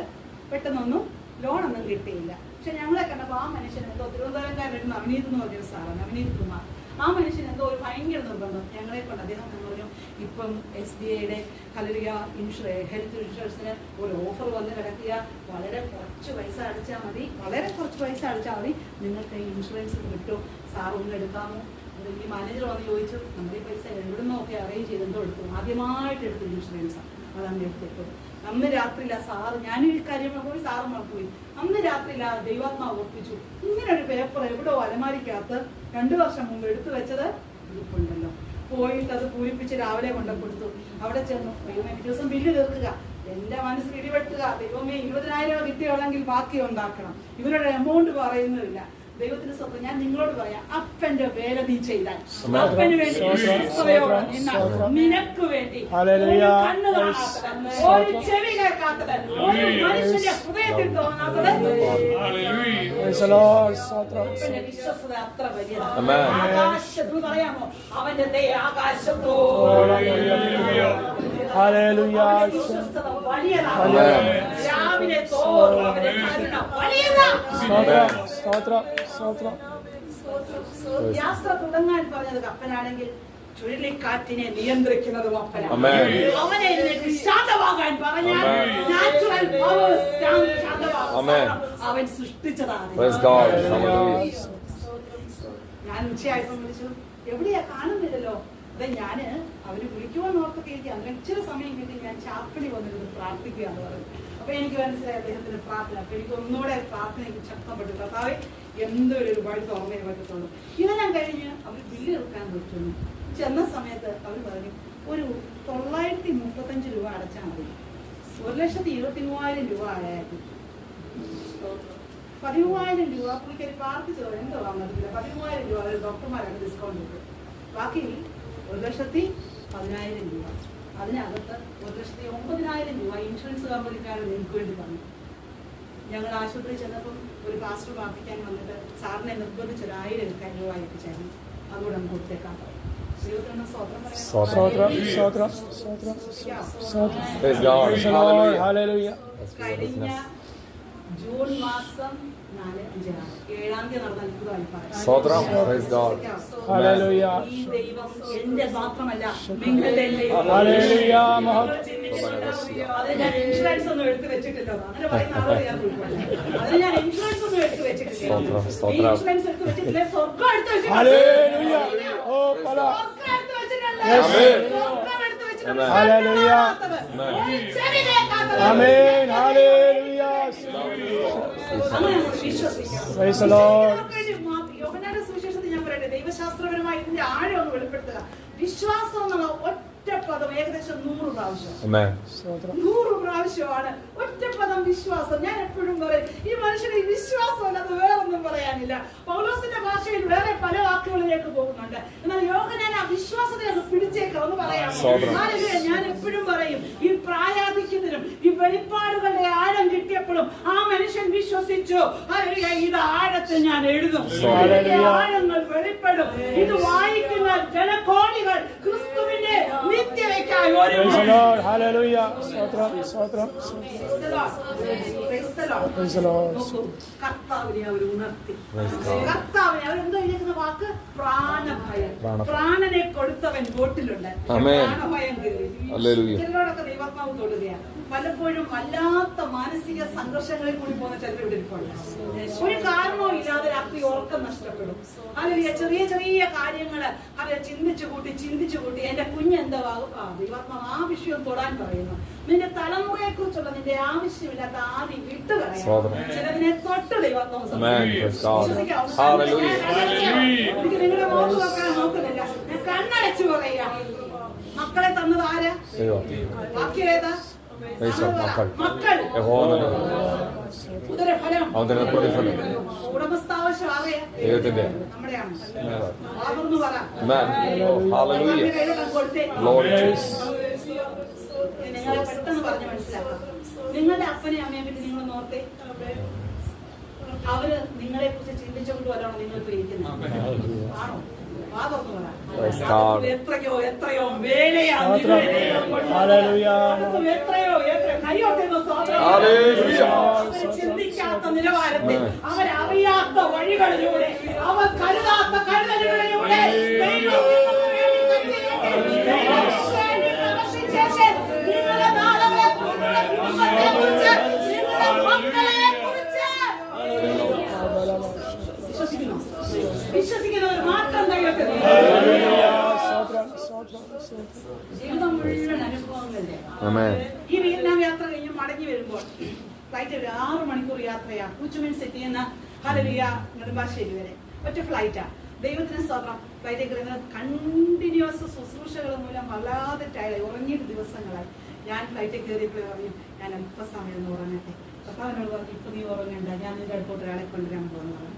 പെട്ടെന്നൊന്നും ലോണൊന്നും കിട്ടിയില്ല. പക്ഷെ ഞങ്ങളെ കണ്ടപ്പോൾ ആ മനുഷ്യൻ എന്തോ തിരുവനന്തപുരംകാരൻ നവനീത് എന്ന് പറഞ്ഞൊരു സാറാണ്, നവനീത് കുമാർ. ആ മനുഷ്യൻ എന്തോ ഒരു ഭയങ്കര നിർബന്ധം ഞങ്ങളെ കൊണ്ട്. അദ്ദേഹം പറഞ്ഞു ഇപ്പം SBIയുടെ ഹെൽത്ത് ഇൻഷുറൻസിന് ഒരു ഓഫർ വന്ന് കിടക്കുക, വളരെ കുറച്ച് പൈസ അടച്ചാൽ മതി, നിങ്ങൾക്ക് ഈ ഇൻഷുറൻസ് കിട്ടും, സാർ ഒന്ന് എടുക്കാമോ? ഈ മാനേജർ വന്ന് ചോദിച്ചു നമ്മുടെ ഈ പൈസ എവിടുന്നൊക്കെ അറേഞ്ച് ചെയ്തെന്തോ എടുത്തു, ആദ്യമായിട്ട് എടുത്തു ഇൻഷുറൻസാണ്, അതാണ് എടുത്തിട്ടു. അന്ന് രാത്രിയില്ല സാറ്, ഞാനും ഈ കാര്യം പോയി സാറ് മറന്നുപോയി. അന്ന് രാത്രിയില്ല ദൈവാത്മാവ് ഓർപ്പിച്ചു ഇങ്ങനെ ഒരു പേപ്പർ എവിടെയോ അലമാരിക്കകത്ത് 2 വർഷം മുമ്പ് എടുത്തു വെച്ചത് ഇരിപ്പുണ്ടല്ലോ. പോയിട്ട് അത് പൂരിപ്പിച്ച് രാവിലെ കൊണ്ടു കൊടുത്തു. അവിടെ ചെന്നു ദൈവമേ പിറ്റേ ദിവസം ബില്ല് തീർക്കുക, എന്റെ മനസ്സിൽ ഇടിവെട്ടുക, ദൈവമേ 20,000 കിട്ടിയുള്ളെങ്കിൽ ബാക്കി ഉണ്ടാക്കണം. ഇവരുടെ എമൗണ്ട് പറയുന്നില്ല. ദൈവത്തിന് സ്വന്തം. ഞാൻ നിങ്ങളോട് പറയാം, അപ്പന്റെ വേല നീ ചെയ്താൽ, അപ്പന് വേണ്ടി വിശ്വസ്തയോടെ നിന്നാൽ, നിനക്ക് വേണ്ടി ഒരു കണ്ണ് കാണാത്തത്, ഒരു ചെവി കേൾക്കാത്തത്, ഒരു മനുഷ്യന്റെ ഹൃദയത്തിൽ തോന്നാത്തത് അപ്പന്റെ വിശ്വസ്തത അത്ര വലിയതാണ്. ആകാശത്ത് പറയാമോ, അവന്റെ ദയ ആകാശത്തോളം വിശ്വസ്തത വലിയതാണ്. രാവിലെ തോറും അവന്റെ കരുണ വലിയതാണ്. യാത്ര തുടങ്ങാൻ പറഞ്ഞത് അപ്പനാണെങ്കിൽ ചുഴലിക്കാറ്റിനെ നിയന്ത്രിക്കുന്നതും അപ്പനാണ്. അവനെ ശാന്തമാകാൻ പറഞ്ഞാൽ നാച്ചുറൽ പവേഴ്സ് ശാന്തമാകാൻ അവൻ സൃഷ്ടിച്ചതാണ്. ഞാൻ ഉച്ചയായപ്പോൾ വിളിച്ചു, എവിടെയാ കാണുന്നില്ലല്ലോ. അതെ, ഞാന് അവര് വിളിക്കുമെന്ന് ഓർത്തൊക്കെ എനിക്ക് അങ്ങനെ ഇച്ചിരി സമയം കിട്ടി. ഞാൻ ചാപ്പിളി വന്നിരുന്ന് പ്രാർത്ഥിക്കുക എന്ന് പറഞ്ഞു. അപ്പൊ എനിക്ക് മനസ്സിലായി അദ്ദേഹത്തിന് പ്രാർത്ഥന. അപ്പൊ എനിക്ക് ഒന്നുകൂടെ പ്രാർത്ഥന എനിക്ക് ശക്തപ്പെട്ടു. കർത്താവേ, എന്തൊരു വഴി തുറന്നേ പറ്റത്തുള്ളൂ. ഇതെല്ലാം കഴിഞ്ഞ് അവർ ബില്ല് എടുക്കാൻ പറ്റുന്നു. ചെന്ന സമയത്ത് അവർ പറഞ്ഞു, ഒരു 935 രൂപ അടച്ചാൽ മതി. 1,23,000 രൂപ ആയായിരുന്നു. 13,000 രൂപ പുള്ളിക്കാരി പ്രാർത്ഥിച്ചതോ എന്തോ വന്നിട്ടില്ല. 13,000 രൂപ അവർ ഡോക്ടർമാരാണ് ഡിസ്കൗണ്ട് ഇട്ടു. ബാക്കി 1,10,000 രൂപ. അതിനകത്ത് 1,09,000 രൂപ ഇൻഷുറൻസ് കമ്പനിക്കാരൻ എനിക്ക് വേണ്ടി തന്നു. ഞങ്ങൾ ആശുപത്രിയിൽ ചെന്നപ്പം ഒരു പാസ്റ്റർ പ്രാർത്ഥിക്കാൻ വന്നിട്ട് സാറിനെ നിർബന്ധിച്ച് 1,000 രൂപ ഏൽപ്പിച്ചായിരുന്നു. അതുകൂടെ നമുക്ക് കൊടുത്തേക്കാൻ പറയും. കഴിഞ്ഞ ജൂൺ മാസം 7-ാം തീയതി നടന്ന ഈ ദൈവം എന്റെ മാത്രമല്ല നിങ്ങളുടെ ഞാൻ ഇൻഷുറൻസ് ഒന്നും എടുത്തു വെച്ചിട്ടില്ലോ. അങ്ങനെ പറയുന്ന ആളോട് ഞാൻ അതിന് ഞാൻ ഇൻഷുറൻസ് ഒന്നും എടുത്തു വെച്ചിട്ടില്ല. ഇൻഷുറൻസ് എടുത്തു വെച്ചിട്ടില്ല. സ്വർഗം എടുത്തു വെച്ചിട്ടില്ല. യോഹന്നാന്റെ സുവിശേഷത്തിൽ ഞാൻ പറയട്ടെ, ദൈവശാസ്ത്രപരമായി ഇതിന്റെ ആഴം ഒന്ന് വെളിപ്പെടുത്തുക. വിശ്വാസം എന്നുള്ള ഒറ്റപ്പദം ഏകദേശം 100 പ്രാവശ്യം. 100 പ്രാവശ്യമാണ് ഒറ്റപ്പദം വിശ്വാസം. ഞാൻ എപ്പോഴും പറയും, ഈ മനുഷ്യന് ഈ വിശ്വാസം അല്ലാതെ വേറൊന്നും പറയാനില്ല. പൗലോസിന്റെ ഭാഷയിൽ വേറെ പല വാക്കുകളിലേക്ക് പോകുന്നുണ്ട്. എന്നാൽ യോഹന്നാൻ ആ വിശ്വാസത്തെ ഒന്ന് പിടിച്ചേക്കാം എന്ന് പറയാമോ? ഞാൻ എപ്പോഴും പറയും, ഈ പ്രായാധിക്യത്തിനും ഈ വെളിപ്പാടുകളുടെ ആഴം കിട്ടിയപ്പോഴും ആ മനുഷ്യൻ വിശ്വസിച്ചു. ഇത് ആഴത്തിൽ ഞാൻ എഴുതും, ആഴങ്ങൾ വെളിപ്പെടും. ഇത് വായിക്കുന്ന ജനകോടികൾ ക്രിസ്തുവിന്റെ നിത്യതയ്ക്കായി കർത്താവിനെ അവർ ഉണർത്തി. കർത്താവിനെ അവരെന്തോ എഴുതുന്ന വാക്ക് പ്രാണഭയം. പ്രാണനെ കൊടുത്തവൻ ബോട്ടിലുണ്ട്. പ്രാണഭയം കയറി. ചിലരോടൊക്കെ ദൈവാത്മാവ് തൊടുകയാണ്. പലപ്പോഴും വല്ലാത്ത മാനസിക സംഘർഷങ്ങളിൽ കൂടി പോകുന്ന ചിലർ ഇവിടെ ഇരിപ്പുണ്ട്. ഒരു കാരണവും ഇല്ലാതെ രാത്രി ഉറക്കം നഷ്ടപ്പെടും. അല്ലെങ്കിൽ ചെറിയ ചെറിയ കാര്യങ്ങള് അവരെ ചിന്തിച്ചു കൂട്ടി എന്റെ കുഞ്ഞെന്താകും. ദൈവാത്മാവ് ആ വിഷയം തൊടാൻ പറയുന്നു. നിന്റെ തലമുറയെ കുറിച്ചുള്ള നിന്റെ ആവശ്യമില്ലാത്ത ആദ്യം വിട്ടുകളയാം. ചിലതിനെ തൊട്ട് ദൈവാത്മാവ് എനിക്ക് നിങ്ങളുടെ മോക്ക് നോക്കാൻ നോക്കുന്നില്ല. ഞാൻ കണ്ണടച്ചു പറയാ, മക്കളെ തന്നത് ആരാ? ബാക്കിയേതാ? മക്കൾ. ഉദരഫലം ഉടമസ്ഥാവശ്യം ആരെയാ? നമ്മുടെയാണ്. ആവർന്ന് പറ. നിങ്ങളെ പെട്ടെന്ന് പറഞ്ഞ് മനസ്സിലാക്കാം. നിങ്ങളുടെ അപ്പനെയും അമ്മയെ പറ്റി നിങ്ങൾ നോർത്തെ. അവര് നിങ്ങളെ കുറിച്ച് ചിന്തിച്ചുകൊണ്ട് വരാണോ നിങ്ങൾ ഇരിക്കുന്നത്? ആണോ? എത്രയോ വേലയാണ്. ചിന്തിക്കാത്ത നിലവാരത്തിൽ, അവരറിയാത്ത വഴികളിലൂടെ, അവർ കരുതാത്ത കരുതലുകളിലൂടെ നിങ്ങളുടെ നാളെ വിശ്വസിക്കുന്നവർ മാത്രം ദൈവത്തിന്. ജീവിതം മുഴുവൻ അനുഭവങ്ങളുടെ. ഈ വിയറ്റ്നാം യാത്ര കഴിഞ്ഞ് മടങ്ങി വരുമ്പോൾ ഫ്ലൈറ്റ് 6 മണിക്കൂർ യാത്രയാ. കൂച്ചുമിൻ സിറ്റി എന്ന ഹല്ലേലൂയ നെടുമ്പാശ്ശേരി വരെ ഒറ്റ ഫ്ലൈറ്റാ. ദൈവത്തിന് സ്തോത്രം. ഫ്ലൈറ്റിൽ കയറുന്നത് കണ്ടിന്യൂസ് ശുശ്രൂഷകൾ മൂലം വല്ലാതെ ടയർഡ്, ഉറങ്ങിയിട്ട് ദിവസങ്ങളായി. ഞാൻ ഫ്ലൈറ്റിൽ കയറിയപ്പോൾ പറഞ്ഞു, ഞാൻ അല്പസമയം ഒന്ന് ഉറങ്ങട്ടെ. കർത്താവിനോട് പറഞ്ഞു, ഇപ്പൊ നീ ഉറങ്ങണ്ട, ഞാൻ നിന്റെ അടുത്തോട്ട് ഒരാളെ കൊണ്ടുവരാൻ പോകുന്നതാണ്.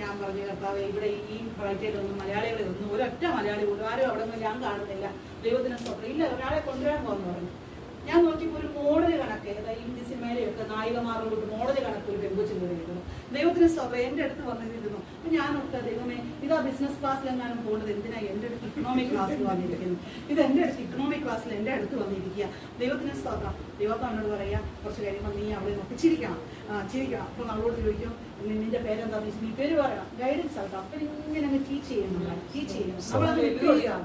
ഞാൻ പറഞ്ഞു കർത്താവേ, ഇവിടെ ഈ ഫ്ലൈറ്റിലൊന്നും മലയാളികളൊന്നും ഒരൊറ്റ മലയാളി പോലും ആരും അവിടെ നിന്ന് ഞാൻ കാണുന്നില്ല. ദൈവത്തിന് സ്വന്തം ഇല്ല, ഒരാളെ കൊണ്ടുവരാൻ പോകുന്നു പറഞ്ഞു. ഞാൻ നോക്കിയപ്പോൾ ഒരു മോഡൽ കണക്ക്, അതായത് ഹിന്ദി സിനിമയിലൊക്കെ നായികമാരോട് മോഡൽ കണക്ക് ഒരു പെൺകൊച്ചു കയറിയിരുന്നു. ദൈവത്തിന് സ്വന്തം എൻ്റെ അടുത്ത് വന്നിരുന്നു. അപ്പം ഞാൻ ഓർത്ത, ദൈവമേ, ഇതാ ബിസിനസ് ക്ലാസ്സിലെങ്ങാനും പോകുന്നത് എന്തിനാ എൻ്റെ അടുത്ത് ഇക്കണോമിക് ക്ലാസ്സിൽ വന്നിരിക്കുന്നു? ഇത് എൻ്റെ അടുത്ത് ഇക്കണോമിക് ക്ലാസ്സിൽ എൻ്റെ അടുത്ത് വന്നിരിക്കുക. ദൈവത്തിന് സ്വന്തം. ദൈവത്തെ അവനോട് പറയാം, കുറച്ച് കഴിയുമ്പോൾ നീ അവളെ നോക്കി ചിരിക്കണം. അപ്പോൾ അവളോട് ചോദിക്കും, നിന്റെ പേരെന്താ? നീ പേര് പറയണം. ഗൈഡൻസ് ആട്ടോ. അപ്പം ഇങ്ങനെ അങ്ങ് ടീച്ച് ചെയ്യുന്നു. നമ്മളത് വിട്ടുകൊടുക്കാം.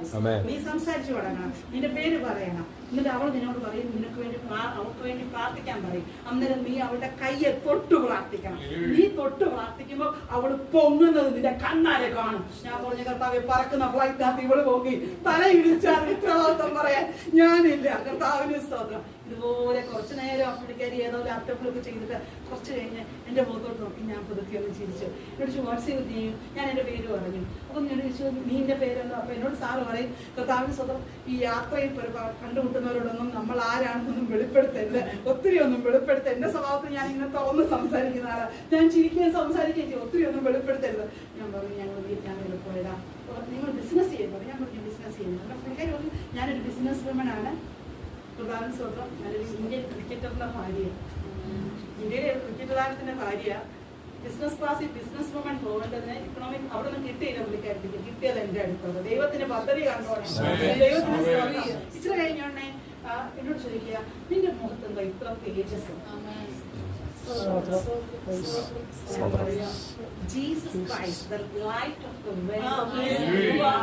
നീ സംസാരിച്ചു തുടങ്ങണം. നിന്റെ പേര് പറയണം. എന്നിട്ട് അവൾ നിന്നോട് പറയും, നിനക്ക് വേണ്ടി അവൾക്ക് വേണ്ടി പ്രാർത്ഥിക്കാൻ പറയും. അന്നേരം നീ അവളുടെ കയ്യെ തൊട്ട് പ്രാർത്ഥിക്കണം. നീ തൊട്ട് പ്രാർത്ഥിക്കുമ്പോൾ അവള് പൊങ്ങുന്നത് നിന്റെ കണ്ണാലെ കാണും. ഞാൻ പറഞ്ഞ കർത്താവെ, പറക്കുന്ന ഫ്ലൈറ്റിനകത്ത് ഇവള് പോകി തല ഇടിച്ചാൽ ഉത്തരവാദിത്വം പറയാൻ ഞാനില്ല. കർത്താവിന് സ്തോത്രം. ഇതുപോലെ കുറച്ചു നേരം അപ്പടിക്കാരി ഏതോ ലാപ്ടോപ്പിലൊക്കെ ചെയ്തിട്ട് കുറച്ച് കഴിഞ്ഞ് എൻ്റെ മുഖത്തോട്ട് നോക്കി ഞാൻ പുതുക്കി ഒന്ന് ചിരിച്ചു. എന്നോട് ചോദിച്ചു, വാട്സ്ആപ്പ് ചെയ്യും. ഞാൻ എൻ്റെ പേര് പറഞ്ഞു. അപ്പം എന്നോട് ചോദിച്ചു, നീ എൻ്റെ പേരെന്തോ? അപ്പം എന്നോട് സാറ് പറയും, കർത്താവിന് സ്വന്തം ഈ യാത്രയിൽ കണ്ടുമുട്ടുന്നവരോടൊന്നും നമ്മൾ ആരാണെന്നൊന്നും വെളിപ്പെടുത്തരുത്, ഒത്തിരി ഒന്നും വെളിപ്പെടുത്തരുത്. എൻ്റെ സ്വഭാവത്തിൽ ഞാൻ ഇങ്ങനെ തുറന്ന് സംസാരിക്കുന്ന ആളാണ്. ഞാൻ ചിരിക്കുകയും സംസാരിക്കുകയും ചെയ്യും. ഒത്തിരി ഒന്നും വെളിപ്പെടുത്തരുത്. ഞാൻ പറഞ്ഞു, ഞങ്ങൾ പോയതാ, നിങ്ങൾ ബിസിനസ് ചെയ്യുന്നത്? ഞാൻ പറഞ്ഞു, ബിസിനസ് ചെയ്യുന്നത്. അപ്പം പുള്ളിക്കാരി പറഞ്ഞു, ഞാനൊരു ബിസിനസ് വുമനാണ്. പ്രധാന സ്വന്തം ഞാനൊരു ഇന്ത്യൻ ക്രിക്കറ്ററിന്റെ ഭാര്യയാണ്. ഇന്ത്യയിലെ ക്രിക്കറ്റ് താരത്തിന്റെ ഭാര്യ. ബിസിനസ് ക്ലാസ്സിൽ ബിസിനസ് വുമൺ പോകേണ്ടതിന് ഇക്കണോമിക് അവിടെ നിന്ന് കിട്ടിയില്ല. പുള്ളിക്കാരിക്ക് കിട്ടിയത് എൻ്റെ അടുത്തത്. ദൈവത്തിന്റെ പദ്ധതി കണ്ടോണം. ദൈവത്തിന് ഇച്ചിരി കഴിഞ്ഞോണ്ടേ എന്നോട് ചോദിക്കുക, നിന്റെ മുഖത്തെന്താ ഇത്ര തേജസ്? Jesus Christ, the light of the world.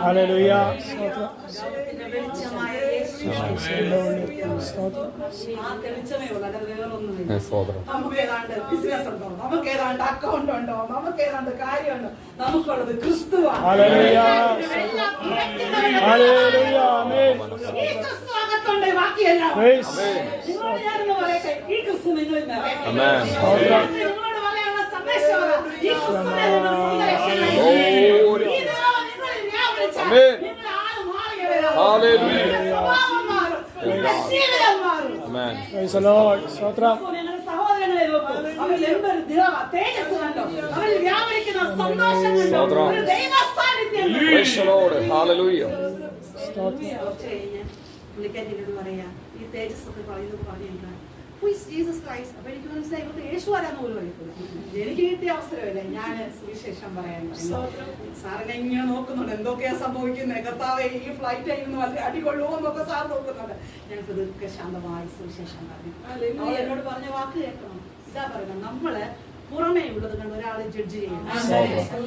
Hallelujah. വെളിച്ചമായ യേശു. ആ തെളിച്ചമേ ഉള്ളൂ, അത് വേറൊന്നുമില്ല. നമുക്ക് ഏതാണ്ട് ബിസിനസ് ഉണ്ടോ, നമുക്ക് ഏതാണ്ട് അക്കൗണ്ട് ഉണ്ടോ, നമുക്ക് ഏതാണ്ട് കാര്യമുണ്ടോ? നമുക്കുള്ളത് ക്രിസ്തുവാണ്. ഈ ക്രിസ്തു അകത്തുണ്ട്, ബാക്കിയെല്ലാം. നിങ്ങളോട് ഞാനൊന്ന് പറയട്ടെ, ഈ ക്രിസ്തു നിങ്ങളിൽ നിങ്ങളോട് പറയാനുള്ള സന്ദേശം ഈ ക്രിസ്തുവിനെ നിങ്ങൾ സ്വന്തമാക്കി. സഹോദരങ്ങളെ നോക്കൂ, അവരിൽ എന്തൊരു തേജസ് കണ്ടോ, അവരിൽ വ്യാപരിക്കുന്ന സന്തോഷം കണ്ടോ, ഒരു ദൈവ സാന്നിധ്യം. പുള്ളിക്കാരിയോട് പറയാ, ഈ തേജസ് ഒക്കെ പറയുന്നത് പറഞ്ഞില്ല. Jesus Christ. അപ്പൊ എനിക്ക് മനസ്സിലായി, ഇവർക്ക് യേശു ആരാന്ന് പോലും അറിയത്തില്ല. എനിക്ക് കിട്ടിയ അവസരമല്ലേ ഞാൻ സുവിശേഷം പറയാൻ. സാറിനെ ഇങ്ങനെ നോക്കുന്നുണ്ട്, എന്തൊക്കെയാ സംഭവിക്കുന്നത്, കർത്താവേ ഈ ഫ്ലൈറ്റ് ആയിരുന്നു വല്ല അടികൊള്ളുമോ എന്നൊക്കെ സാർ നോക്കുന്നുണ്ട്. ഞങ്ങൾക്ക് ഇതൊക്കെ ശാന്തമായി സുവിശേഷം പറഞ്ഞു. എന്നോട് പറഞ്ഞ വാക്ക് കേൾക്കണം. ഇതാ പറയുന്നത്, നമ്മള് പുറമേ ഉള്ളത് കണ്ട് ഒരാളെ ജഡ്ജ് ചെയ്യണം.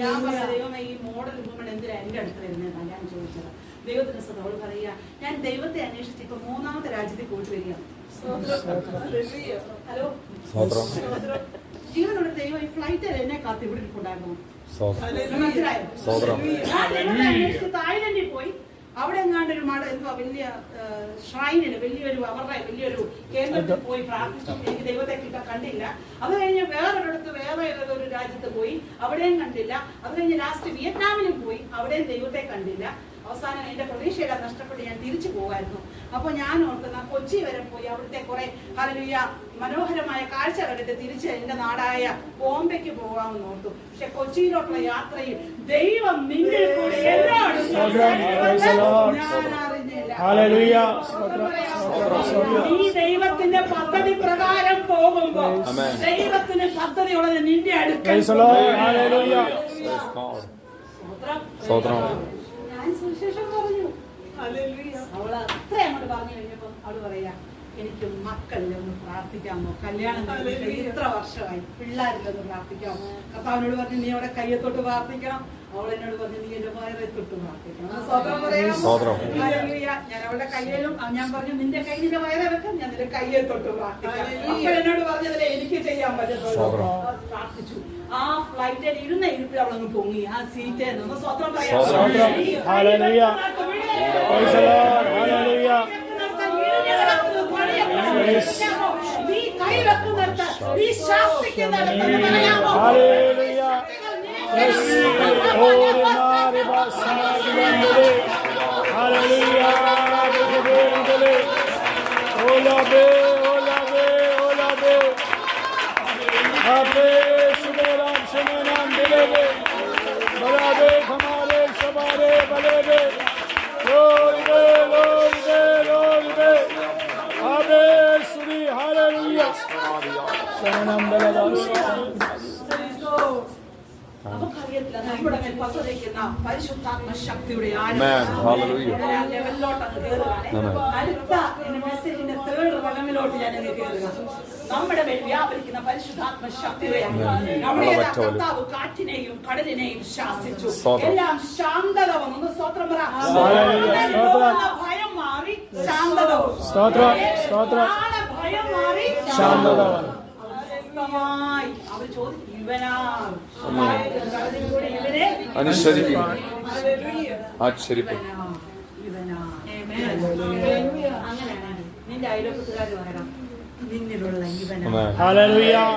ഞാൻ പറഞ്ഞ, ദൈവമേ, ഈ മോഡൽ വുമൺ എന്തിനാ എന്റെ അടുത്ത് വരുന്നതെന്നാണ് ഞാൻ ചോദിച്ചത്. ദൈവത്തിന് സ്വന്തം. അവൾ പറയാ, ഞാൻ ദൈവത്തെ അന്വേഷിച്ച് ഇപ്പൊ 3ാമത്തെ രാജ്യത്തിൽ പോയിട്ട് വരികയാണ്. ഹലോ, ജീവനുള്ള ദൈവം ഈ ഫ്ലൈറ്റിൽ എന്നെ കാത്ത് ഇവിടെ ഇരിപ്പുണ്ടായിരുന്നു. മനസ്സിലായോ? തായ്ലൻഡിൽ പോയി അവിടെ എങ്ങാണ്ട് ഒരു മഠ എന്തുവാ വലിയ ഷ്രൈനില് വലിയൊരു കേന്ദ്രത്തിൽ പോയി പ്രാർത്ഥിച്ചു. എനിക്ക് ദൈവത്തെ കണ്ടില്ല. അത് കഴിഞ്ഞ് വേറെ ഏതൊരു രാജ്യത്ത് പോയി, അവിടെയും കണ്ടില്ല. അത് കഴിഞ്ഞ് ലാസ്റ്റ് വിയറ്റ്നാമിലും പോയി, അവിടെയും ദൈവത്തെ കണ്ടില്ല. അവസാനം എന്റെ പ്രതീക്ഷയെല്ലാം നഷ്ടപ്പെട്ട് ഞാൻ തിരിച്ചു പോകായിരുന്നു. അപ്പൊ ഞാൻ ഓർക്കുന്ന കൊച്ചി വരെ പോയി അവിടുത്തെ കുറെ ഹല്ലേലൂയ മനോഹരമായ കാഴ്ച കണ്ടിട്ട് തിരിച്ച് എന്റെ നാടായ ബോംബെക്ക് പോകാമെന്ന് ഓർത്തു. പക്ഷെ കൊച്ചിയിലോട്ടുള്ള യാത്രയിൽ ദൈവം നിന്റെ കൂടെ ഞാൻ അറിഞ്ഞില്ല. നീ ദൈവത്തിന്റെ പദ്ധതി പ്രകാരം പോകുമ്പോ ദൈവത്തിന് പദ്ധതി ഉള്ളത് നിന്റെ അടുക്കൽ. ഞാൻ സുവിശേഷം പറഞ്ഞു. അവള് അത്ര അങ്ങോട്ട് പറഞ്ഞു കഴിഞ്ഞപ്പോ അവള് പറയാ, എനിക്ക് മക്കളിലൊന്ന് പ്രാർത്ഥിക്കാമോ, കല്യാണം ഇത്ര വർഷമായി, പിള്ളേരിലൊന്ന് പ്രാർത്ഥിക്കാമോ? കർത്താവിനോട് പറഞ്ഞു, നീ അവിടെ കയ്യെത്തൊട്ട് പ്രാർത്ഥിക്കണം. അവൾ എന്നോട് പറഞ്ഞു, നീ എന്റെ വയറെ തൊട്ട് പ്രാർത്ഥിക്കണം. ഞാൻ അവളുടെ കയ്യിലും ഞാൻ പറഞ്ഞു, നിന്റെ കൈ നിന്റെ വയറെ വെക്കാം, ഞാൻ നിന്റെ കയ്യെ തൊട്ട് പ്രാർത്ഥിക്കാം. അപ്പോൾ എന്നോട് പറഞ്ഞതിലെ എനിക്ക് ചെയ്യാൻ പറ്റത്തുള്ളൂ. പ്രാർത്ഥിച്ചു. ആ ഫ്ലൈറ്റിൽ ഇരുന്ന ഇരിപ്പിൽ അവളങ്ങ് പൊങ്ങി ആ സീറ്റ് നിന്ന്. സ്വന്തം പറയാം, നീ കൈ വെക്കുന്നിടത്ത്, നീ ശാസിക്കുന്നിടത്ത് പറയാമോ? Amen. Balade, Kamale, Shabale, Balade. Glory be, glory be, glory be. Amen, Suri, hallelujah. Saranam നമുക്കറിയത്തില്ല നമ്മുടെ മേൽ പദ്ധതിക്കുന്ന പരിശുദ്ധാത്മ ശക്തിയുടെ Amen. Hallelujah. ലെവലിലോട്ട് അങ്ങ് കയറുകയാണ്. Amen. അടുത്ത മെസ്സേജിന്റെ തേർഡ് റെലമിലോട്ട് ഞാൻ അങ്ങ് കയറുക. നമ്മുടെ മേൽ വ്യാപരിക്കുന്ന പരിശുദ്ധാത്മ ശക്തിയാണ്. നമ്മുടെ കർത്താവ് കാറ്റിനെയും കടലിനെയും ശാസിച്ചു. എല്ലാം ശാന്തത വന്നു. ഒന്ന് സ്തോത്രം പറ. ഭയം മാറി ശാന്തത വന്നു. ഭയം മാറി ശാന്തത വന്നു. അവർ ചോദിച്ചു ഇവനാ അനുസരിക്കും ആശ്ചര്യപ്പെടും. അങ്ങനെയാണ് നിന്റെ അയൽവക്കത്തുകാർ പറയണം നിന്നിലുള്ള ഇവനാ. Hallelujah.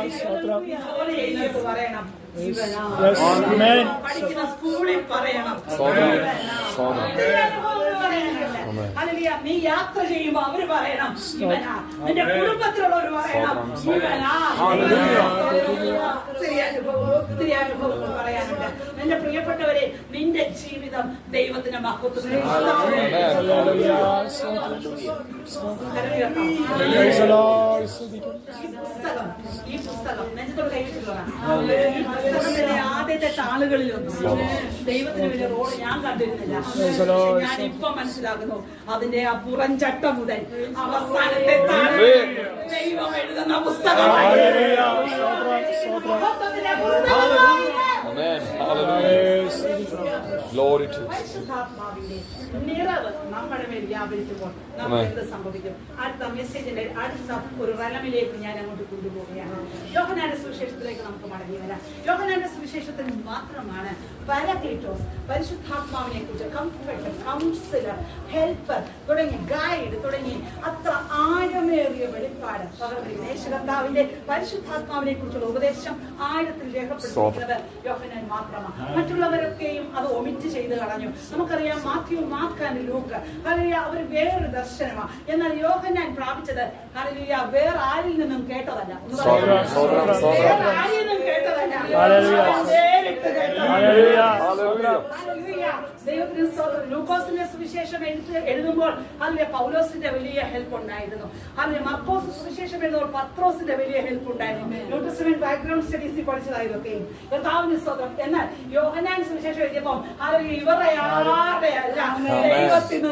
പറയണം ഇവനാ. Yes, amen. പഠിക്കുന്ന സ്കൂളിൽ പറയണം. ഹല്ലേലൂയ. നീ യാത്ര ചെയ്യുമ്പോ അവര് പറയണം ഇവനാ. നിന്റെ കുടുംബത്തിലുള്ളവർ പറയണം ഇവനാ. ഒത്തിരി അനുഭവങ്ങൾ പറയാനുണ്ട്. നിന്റെ പ്രിയപ്പെട്ടവരെ, നിന്റെ ജീവിതം ദൈവത്തിന്റെ മഹത്വത്തിന് ഈ പുസ്തകം നെഞ്ചത്തോട് കൈവച്ചിട്ടുള്ളതാണ്. ഈ പുസ്തകത്തിന്റെ ആദ്യത്തെ താളുകളിലൊന്നും ദൈവത്തിന് വലിയ റോഡ് ഞാൻ കണ്ടിരുന്നില്ല. ഞാൻ ഇപ്പൊ മനസ്സിലാക്കുന്നു അതിന്റെ ആ പുറംചട്ട മുതൽ അവസാനത്തെ താള് ദൈവം എഴുതുന്ന പുസ്തകമാണ്. Amen. Hallelujah. Glory to പരിശുദ്ധാത്മാവിന്റെ നിറവ് നമ്മുടെ മേൽ വ്യാപരിക്കുമ്പോൾ നമുക്ക് എന്ത് സംഭവിക്കും? അടുത്ത മെസ്സേജിന്റെ അടുത്ത ഒരു റലമിലേക്ക് ഞാൻ അങ്ങോട്ട് കൊണ്ടുപോവുകയാണ്. യോഹന്നാന്റെ സുവിശേഷത്തിലേക്ക് നമുക്ക് മടങ്ങി വരാം. യോഹന്നാന്റെ സുവിശേഷത്തിൽ മാത്രമാണ് പാരാക്ലീറ്റോസ് പരിശുദ്ധാത്മാവിനെ കുറിച്ച് കംഫർട്ടർ, കൗൺസിലർ, ഹെൽപ്പർ തുടങ്ങി ഗൈഡ് തുടങ്ങി അത്ര ആഴമേറിയ വെളിപ്പാട് യേശുകർത്താവിന്റെ പരിശുദ്ധാത്മാവിനെ കുറിച്ചുള്ള ഉപദേശം ആഴത്തിൽ രേഖപ്പെടുത്തിയിരിക്കുന്നത് യോഹന്നാൻ മാത്രമാണ്. മറ്റുള്ളവരൊക്കെയും അത് ഒമിറ്റ് ചെയ്ത് കളഞ്ഞു. നമുക്കറിയാം മാത്യു, മാർക്ക് ആൻഡ് ലൂക്ക് അവർ വേറൊരു ദർശനമാണ്. എന്നാൽ യോഹന്നാൻ പ്രാപിച്ചത് വേറെ ആരിൽ നിന്നും കേട്ടതല്ല. വേറെ ആരിൽ നിന്നും കേട്ടതല്ല. നേരിട്ട് ദൈവത്തിന് ലൂക്കോസിന്റെ സുവിശേഷം എഴുതുമ്പോൾ അതിലെ പൗലോസിന്റെ വലിയ ഹെൽപ്പ് ഉണ്ടായിരുന്നു. അതിലെ മർക്കോസ് സുവിശേഷം എഴുതുമ്പോൾ പത്രോസിന്റെ വലിയ ഹെൽപ്പ് ഉണ്ടായിരുന്നു. ന്യൂ ടെസ്റ്റ്മെന്റ് ബാക്ക്ഗ്രൗണ്ട് സ്റ്റഡീസിൽ പഠിച്ചതായതൊക്കെയും കർത്താവിന്റെ സ്വതം. എന്നാൽ യോഹന്നാൻ സുവിശേഷം എഴുതിയപ്പോൾ ഇവരുടെ ആരുടെ അല്ല ദൈവത്തിന്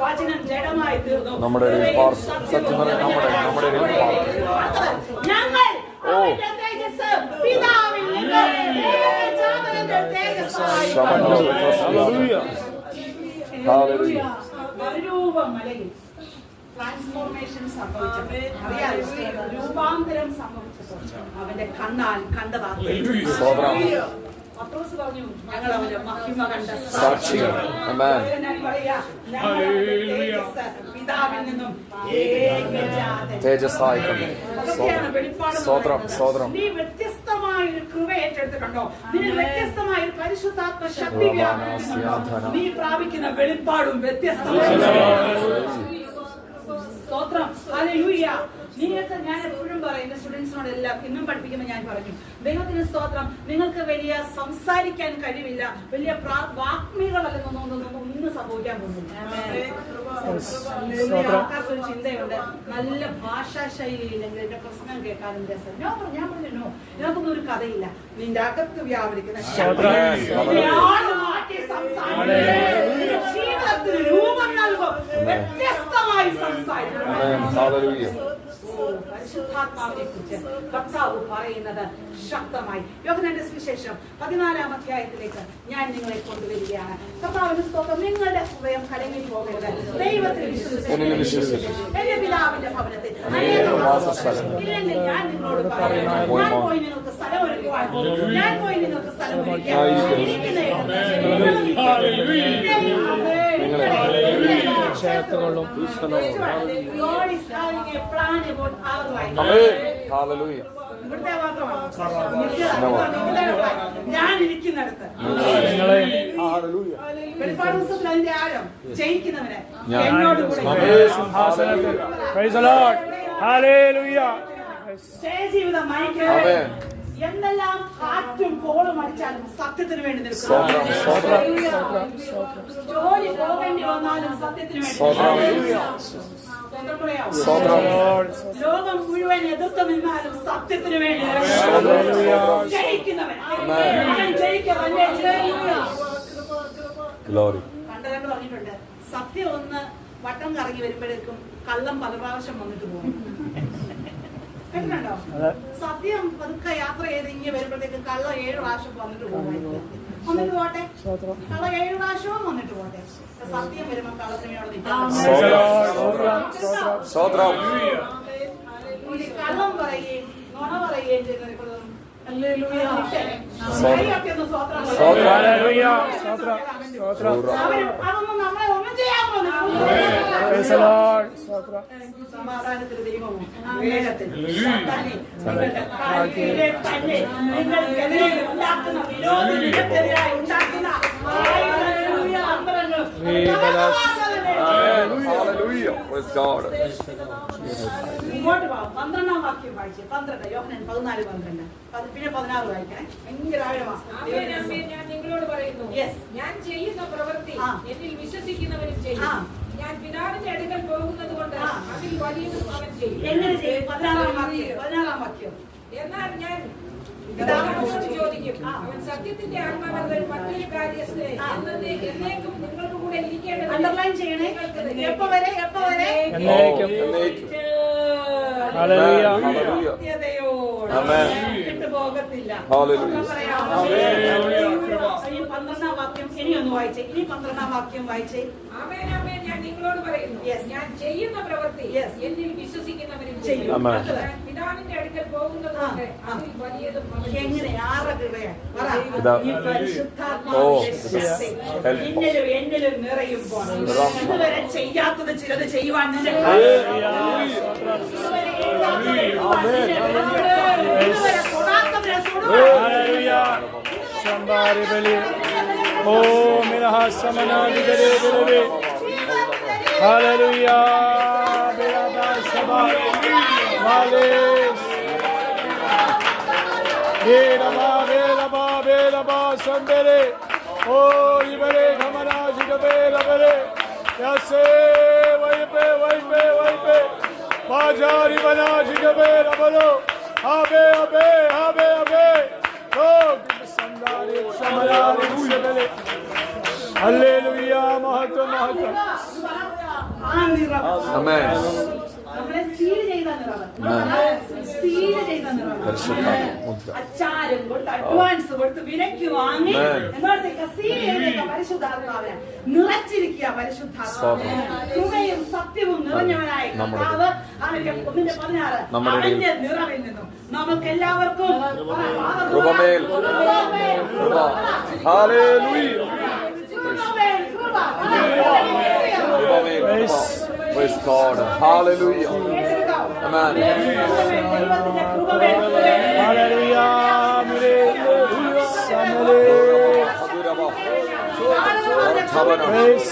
വചനം ജഡമായി തീർന്നു. നമ്മുടെ ഞങ്ങൾ പിതാവിൽ നിന്ന് മലയിൽ ട്രാൻസ്ഫോർമേഷൻ സംഭവിച്ചപ്പോൾ രൂപാന്തരം സംഭവിച്ചപ്പോൾ അവന്റെ കണ്ണാൽ കണ്ടതാണ്. പത്രോസ് പറഞ്ഞു ഞങ്ങൾ അവന്റെ മഹിമ കണ്ട സാക്ഷികൾ. പിതാവിൽ നിന്നും തേജസ്സായി നീ വ്യത്യസ്തമായ ഒരു കൃപ ഏറ്റെടുത്തിട്ടുണ്ടോ? നിന്നിൽ വ്യത്യസ്തമായ ഒരു പരിശുദ്ധാത്മ ശക്തി വ്യാപരിക്കുന്നുണ്ടോ? നീ പ്രാപിക്കുന്ന വെളിപ്പാടും വ്യത്യസ്തമാണ്. സ്തോത്രം. ഹല്ലേലൂയ. നിങ്ങൾക്ക് ഞാൻ എപ്പോഴും പറയും എന്റെ സ്റ്റുഡൻസിനോട് എല്ലാം ഇന്നും പഠിപ്പിക്കുമ്പോൾ ഞാൻ പറഞ്ഞു, ദൈവത്തിന് സ്തോത്രം, നിങ്ങൾക്ക് വലിയ സംസാരിക്കാൻ കഴിവില്ല, വലിയ വാഗ്മികളല്ലെന്നൊന്നും ഒന്നും സംഭവിക്കാൻ പോകുന്നില്ല. ആൾക്കാർക്കൊരു ചിന്തയുണ്ട് നല്ല ഭാഷാ ശൈലിയില്ലെങ്കിൽ എന്റെ പ്രസംഗം കേൾക്കാനും രസം. ഞാൻ പറഞ്ഞു ഇതിനകത്തൊന്നും ഒരു കഥയില്ല. നിന്റെ അകത്ത് വ്യാപരിക്കുന്ന ജീവിതത്തിന് രൂപം നൽകും. വ്യത്യസ്തമായി സംസാരിക്കും. പരിശുദ്ധാത്മാവിനെ കുറിച്ച് കർത്താവ് പറയുന്നത് ശക്തമായി. യോഹന്നാന്റെ സുവിശേഷം 14-ാം അധ്യായത്തിലേക്ക് ഞാൻ നിങ്ങളെ കൊണ്ടുവരികയാണ്. കർത്താവിന്റെ സ്തോത്രം. നിങ്ങളുടെ ഹൃദയം കലങ്ങി പോകരുത്. ദൈവത്തിൽ വിശ്വസിച്ച് എന്റെ പിതാവിന്റെ ഭവനത്തിൽ ഇല്ലെങ്കിൽ ഞാൻ നിങ്ങളോട് പറയാം, ഞാൻ പോയി നിങ്ങൾക്ക് സ്ഥലമൊരുക്കുവാൻ, ഞാൻ പോയി നിങ്ങൾക്ക് സ്ഥലമൊരുക്കാൻ ചേർത്തുകൊള്ളും. ഞാൻ ഇരിക്കുന്നിടത്ത് വെളിപ്പാട് പുസ്തകത്തിൽ അതിന്റെ ആഴം ജയിക്കുന്നവനെ എന്നോട് കൂടെ ജീവിതം Amen. എന്തെല്ലാം കാറ്റും കോളും അടിച്ചാലും സത്യത്തിന് വേണ്ടി നിൽക്കും. സ്തോത്രം, സ്തോത്രം. ജോലി പോകേണ്ടി വന്നാലും സത്യത്തിന് വേണ്ടി സ്തോത്രം. സ്വന്തം പറയാമോ? സ്തോത്രം. ലോകം മുഴുവൻ എതിർത്ത് നിന്നാലും സത്യത്തിന് വേണ്ടി ജയിക്കുന്നവൻ അവൻ ജയിക്കുന്നവൻ. Glory. പണ്ടൊക്കെ പറഞ്ഞിട്ടുണ്ട്, സത്യം ഒന്ന് വട്ടം കറങ്ങി വരുമ്പോഴേക്കും കള്ളം പല പ്രാവശ്യം വന്നിട്ട് പോകും. കേട്ടിട്ടുണ്ടോ? സത്യം പതുക്കെ യാത്ര ചെയ്ത് ഇങ്ങനെ വരുമ്പോഴത്തേക്കും കള്ള 7 പ്രാവശ്യം വന്നിട്ട് പോകും. വന്നിട്ട് പോട്ടെ, കള്ള 7 പ്രാവശ്യവും വന്നിട്ട് പോട്ടെ. സത്യം വരുമ്പോ കള്ളത്തിനോട് സ്തോത്രം. കള്ളം പറയുകയും നുണ പറയുകയും ചെയ്യുന്നത് അതൊന്നും നമ്മളെ ഒന്നും ചെയ്യാൻ സമാധാനത്തിന് ദൈവവും വേഗത്തിൽ നിങ്ങൾക്കെതിരെ ഉണ്ടാക്കുന്ന വിരോധികൾക്കെതിരായി ഉണ്ടാക്കുന്ന Hallelujah. Praise God. ഇങ്ങോട്ട് പോവാം. 12-ാം വാക്യം വായിച്ചേ. 12 യോഹന്നാൻ 14-12 പിന്നെ 16 വായിക്കണേ. ഭയങ്കര ആഴമാ. ആമേൻ, ആമേൻ. ഞാൻ നിങ്ങളോട് പറയുന്നു, Yes. ഞാൻ ചെയ്യുന്ന പ്രവൃത്തി എന്നിൽ വിശ്വസിക്കുന്നവരും ചെയ്യും. ഞാൻ പിതാവിന്റെ അടുക്കൽ പോകുന്നത് കൊണ്ട് അതിൽ വലിയതും അവൻ ചെയ്യും. എങ്ങനെ ചെയ്യും? 16-ാം വാക്യം. എന്നാൽ ഞാൻ പിതാവിനോട് ചോദിക്കും, അവൻ സത്യത്തിന്റെ ആത്മാവെന്ന മറ്റൊരു കാര്യസ്ഥനെ എന്നേക്കും നിങ്ങളുടെ കൂടെ ഇരിക്കേണ്ടത്. അണ്ടർലൈൻ ചെയ്യണേ. എപ്പോ വരെ? എപ്പോ വരെ? എന്നേക്കും. ഹല്ലേലൂയ. സത്യതയോടെ Amen. വിട്ടുപോകത്തില്ല. Hallelujah. ഈ 12-ാം വാക്യം ഇനിയൊന്ന് വായിച്ചേ. ഇനി 12-ാം വാക്യം വായിച്ചേ. ആമേൻ, ആമേൻ. ഞാൻ നിങ്ങളോട് പറയുന്നു, Yes. ഞാൻ ചെയ്യുന്ന പ്രവൃത്തി Yes. എന്നിൽ വിശ്വസിക്കുന്നവരും ചെയ്യും. ചെയ്യും. Amen. ഞാൻ പിതാവിന്റെ അടുക്കൽ പോകുന്നത് കൊണ്ട് അതിൽ വലിയതും അവൻ ചെയ്യും. എങ്ങനെ? ആരുടെ കൃപയാണ്? പറ. ഇതാ. ഈ പരിശുദ്ധാത്മാവിന്റെ ശക്തി നിന്നിലും എന്നിലും നിറയുമ്പോൾ ഇതുവരെ ചെയ്യാത്തത് ചിലത് ചെയ്യുവാൻ നിന്നെ ഇതുവരെ തൊടാത്തവരെ തൊടുവാൻ. Shambari beli. Oh, mera samana digere bele. Hallelujah. Bela shaba. Vale. Bela ba sambere. Oh, ibere kamana jigabe labere. Yase vaipe. Bajari bana jigabe labalo. Abe. Oh, sandari shamarari shebele. Hallelujah. Mahatma. Amen. നമ്മളെ seal ചെയ്ത നിറവ്. Seal ചെയ്ത നിറവ്. അച്ചാരം കൊടുത്ത് advance കൊടുത്ത് വിലയ്ക്ക് വാങ്ങി എന്നോടത്തേക്ക് seal ചെയ്തേക്ക പരിശുദ്ധാത്മാവിനെ നിറച്ചിരിക്കുക. പരിശുദ്ധാത്മാവിനെ കൃപയും സത്യവും നിറഞ്ഞവനായി കർത്താവ് 1:16 അവന്റെ നിറവിൽ നിന്നും നമുക്ക് എല്ലാവർക്കും കൃപമേൽ കൃപ. Hallelujah. കൃപമേൽ കൃപ. Praise God. Hallelujah. Amen. Hallelujah. Mere samale. Praise.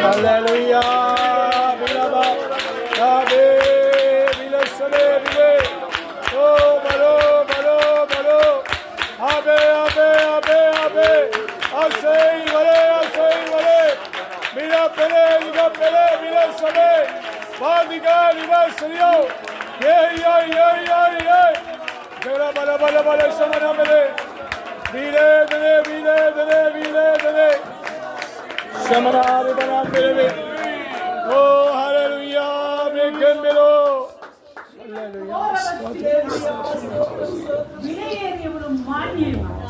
Hallelujah. Bilaba. Abe. Bilasale. Bile. Oh, balo. Abe. Asay vale. Mira pele. Bilasale. Vadiga Libasayo. Yeah. Bala samana mele. Bile. Samana bana mele. Oh, hallelujah. Mekembelo. വിലയേറിയവളും മാന്യവുമാണ്.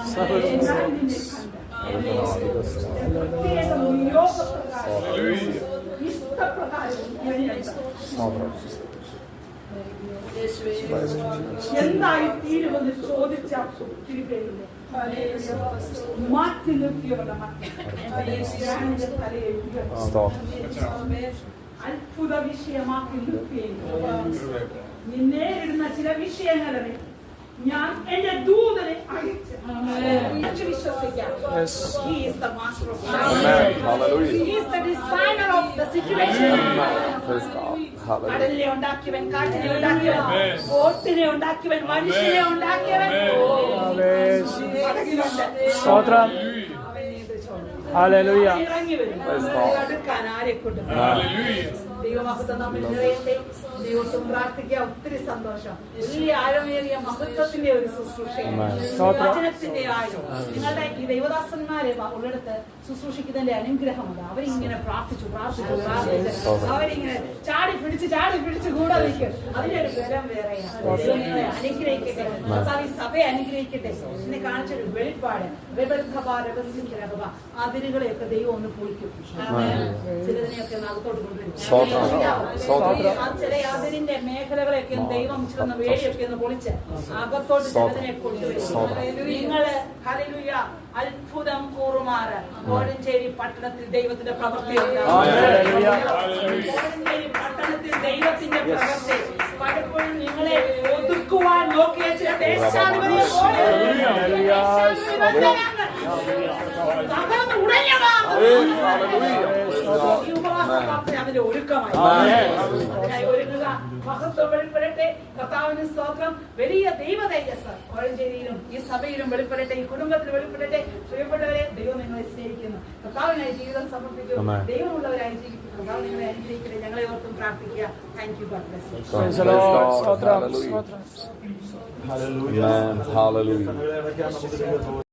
എന്തായി തീരുമെന്ന് ചോദിച്ച ഒത്തിരി പേരുണ്ട്. മാറ്റി നിർത്തിയവരുടെ അത്ഭുത വിഷയമാക്കി നിർത്തിയത് നേരിടുന്ന ചില വിഷയങ്ങളെ ഞാൻ എന്റെ ദൂതനെ അയച്ചു നിനക്ക് വിശ്വസിക്കാം. Yes. He is the master of Amen. life. Hallelujah. He is the designer of the situation. Amen. Praise God. Hallelujah. കടലിനെ ഉണ്ടാക്കിയവൻ, കാറ്റിനെ ഉണ്ടാക്കിയവൻ, ബോട്ടിനെ ഉണ്ടാക്കിയവൻ, മനുഷ്യനെ ഉണ്ടാക്കിയവൻ Yes. പടകിലുണ്ട്. സ്തോത്രം. അവൻ നിയന്ത്രിച്ചോളും. Hallelujah. ഇറങ്ങി വരും. Praise God. അടുക്കാൻ ആരെ കൊണ്ട് Hallelujah. ദൈവമഹത്വം നമ്മൾ നിറയട്ടെ. ദൈവത്തും പ്രാർത്ഥിക്കുക. ഒത്തിരി സന്തോഷം. വലിയ ആഴമേറിയ മഹത്വത്തിന്റെ ഒരു ശുശ്രൂഷയാണ്. വചനത്തിന്റെ ആഴം. നിങ്ങളുടെ ഈ ദൈവദാസന്മാരെ ഉള്ളിടത്ത് ശുശ്രൂഷിക്കുന്നതിന്റെ അനുഗ്രഹമുണ്ട്. അവരിങ്ങനെ പ്രാർത്ഥിച്ചു അവരിങ്ങനെ ചാടി പിടിച്ച് കൂടെ നിൽക്കും. അതിനൊരു ബലം വേറെയാണ്. ദൈവം നിങ്ങളെ അനുഗ്രഹിക്കട്ടെ. കർത്താവ് ഈ സഭയെ അനുഗ്രഹിക്കട്ടെ. എന്നെ കാണിച്ചൊരു വെളിപ്പാട് അതിരുകളെയൊക്കെ ദൈവം ഒന്ന് പൊളിക്കും. ചിലതിനെയൊക്കെ അകത്തോട്ട് കൊണ്ടുവരും. ചില അതിരിന്റെ മേഖലകളെയൊക്കെ ദൈവം ചില വേടിയൊക്കെ ഒന്ന് പൊളിച്ച് അകത്തോട്ട് ചിലതിനെ കൊണ്ടുവരും. നിങ്ങള് ഹല്ലേലൂയ അത്ഭുതം കൂറുമാറ് കോഴഞ്ചേരി പട്ടണത്തിൽ ദൈവത്തിന്റെ പ്രവൃത്തി കോഴഞ്ചേരി പട്ടണത്തിൽ ദൈവത്തിന്റെ പ്രവൃത്തി പലപ്പോഴും നിങ്ങളെ ഒതുക്കുവാൻ നോക്കിയ ചില ദേശാധിപതിയെ പോലെ തകർന്ന് ഉടഞ്ഞതാണ് ഈ ഉപവാസ പ്രാർത്ഥന അതിന്റെ ഒരുക്കമായി. അതിനായി ഒരുങ്ങുക. മഹത്വം വെളിപ്പെടട്ടെ. കർത്താവിന് സ്തോത്രം. വലിയ ദൈവ തേജസ് കോഴഞ്ചേരിയിലും ഈ സഭയിലും വെളിപ്പെടട്ടെ. ഈ കുടുംബത്തിൽ വെളിപ്പെടട്ടെ. പ്രിയപ്പെട്ടവരെ, ദൈവം നിങ്ങളെ സ്നേഹിക്കുന്നു. കർത്താവിനായി ജീവിതം സമർപ്പിക്കും. ദൈവമുള്ളവരായി ജീവിക്കും. കർത്താവ് നിങ്ങളെ അനുഗ്രഹിക്കട്ടെ. ഞങ്ങളെ ഓർത്തും പ്രാർത്ഥിക്കുക. Thank you. God bless you. Praise the Lord. സ്തോത്രം. Hallelujah. സ്തോത്രം. Amen. Hallelujah.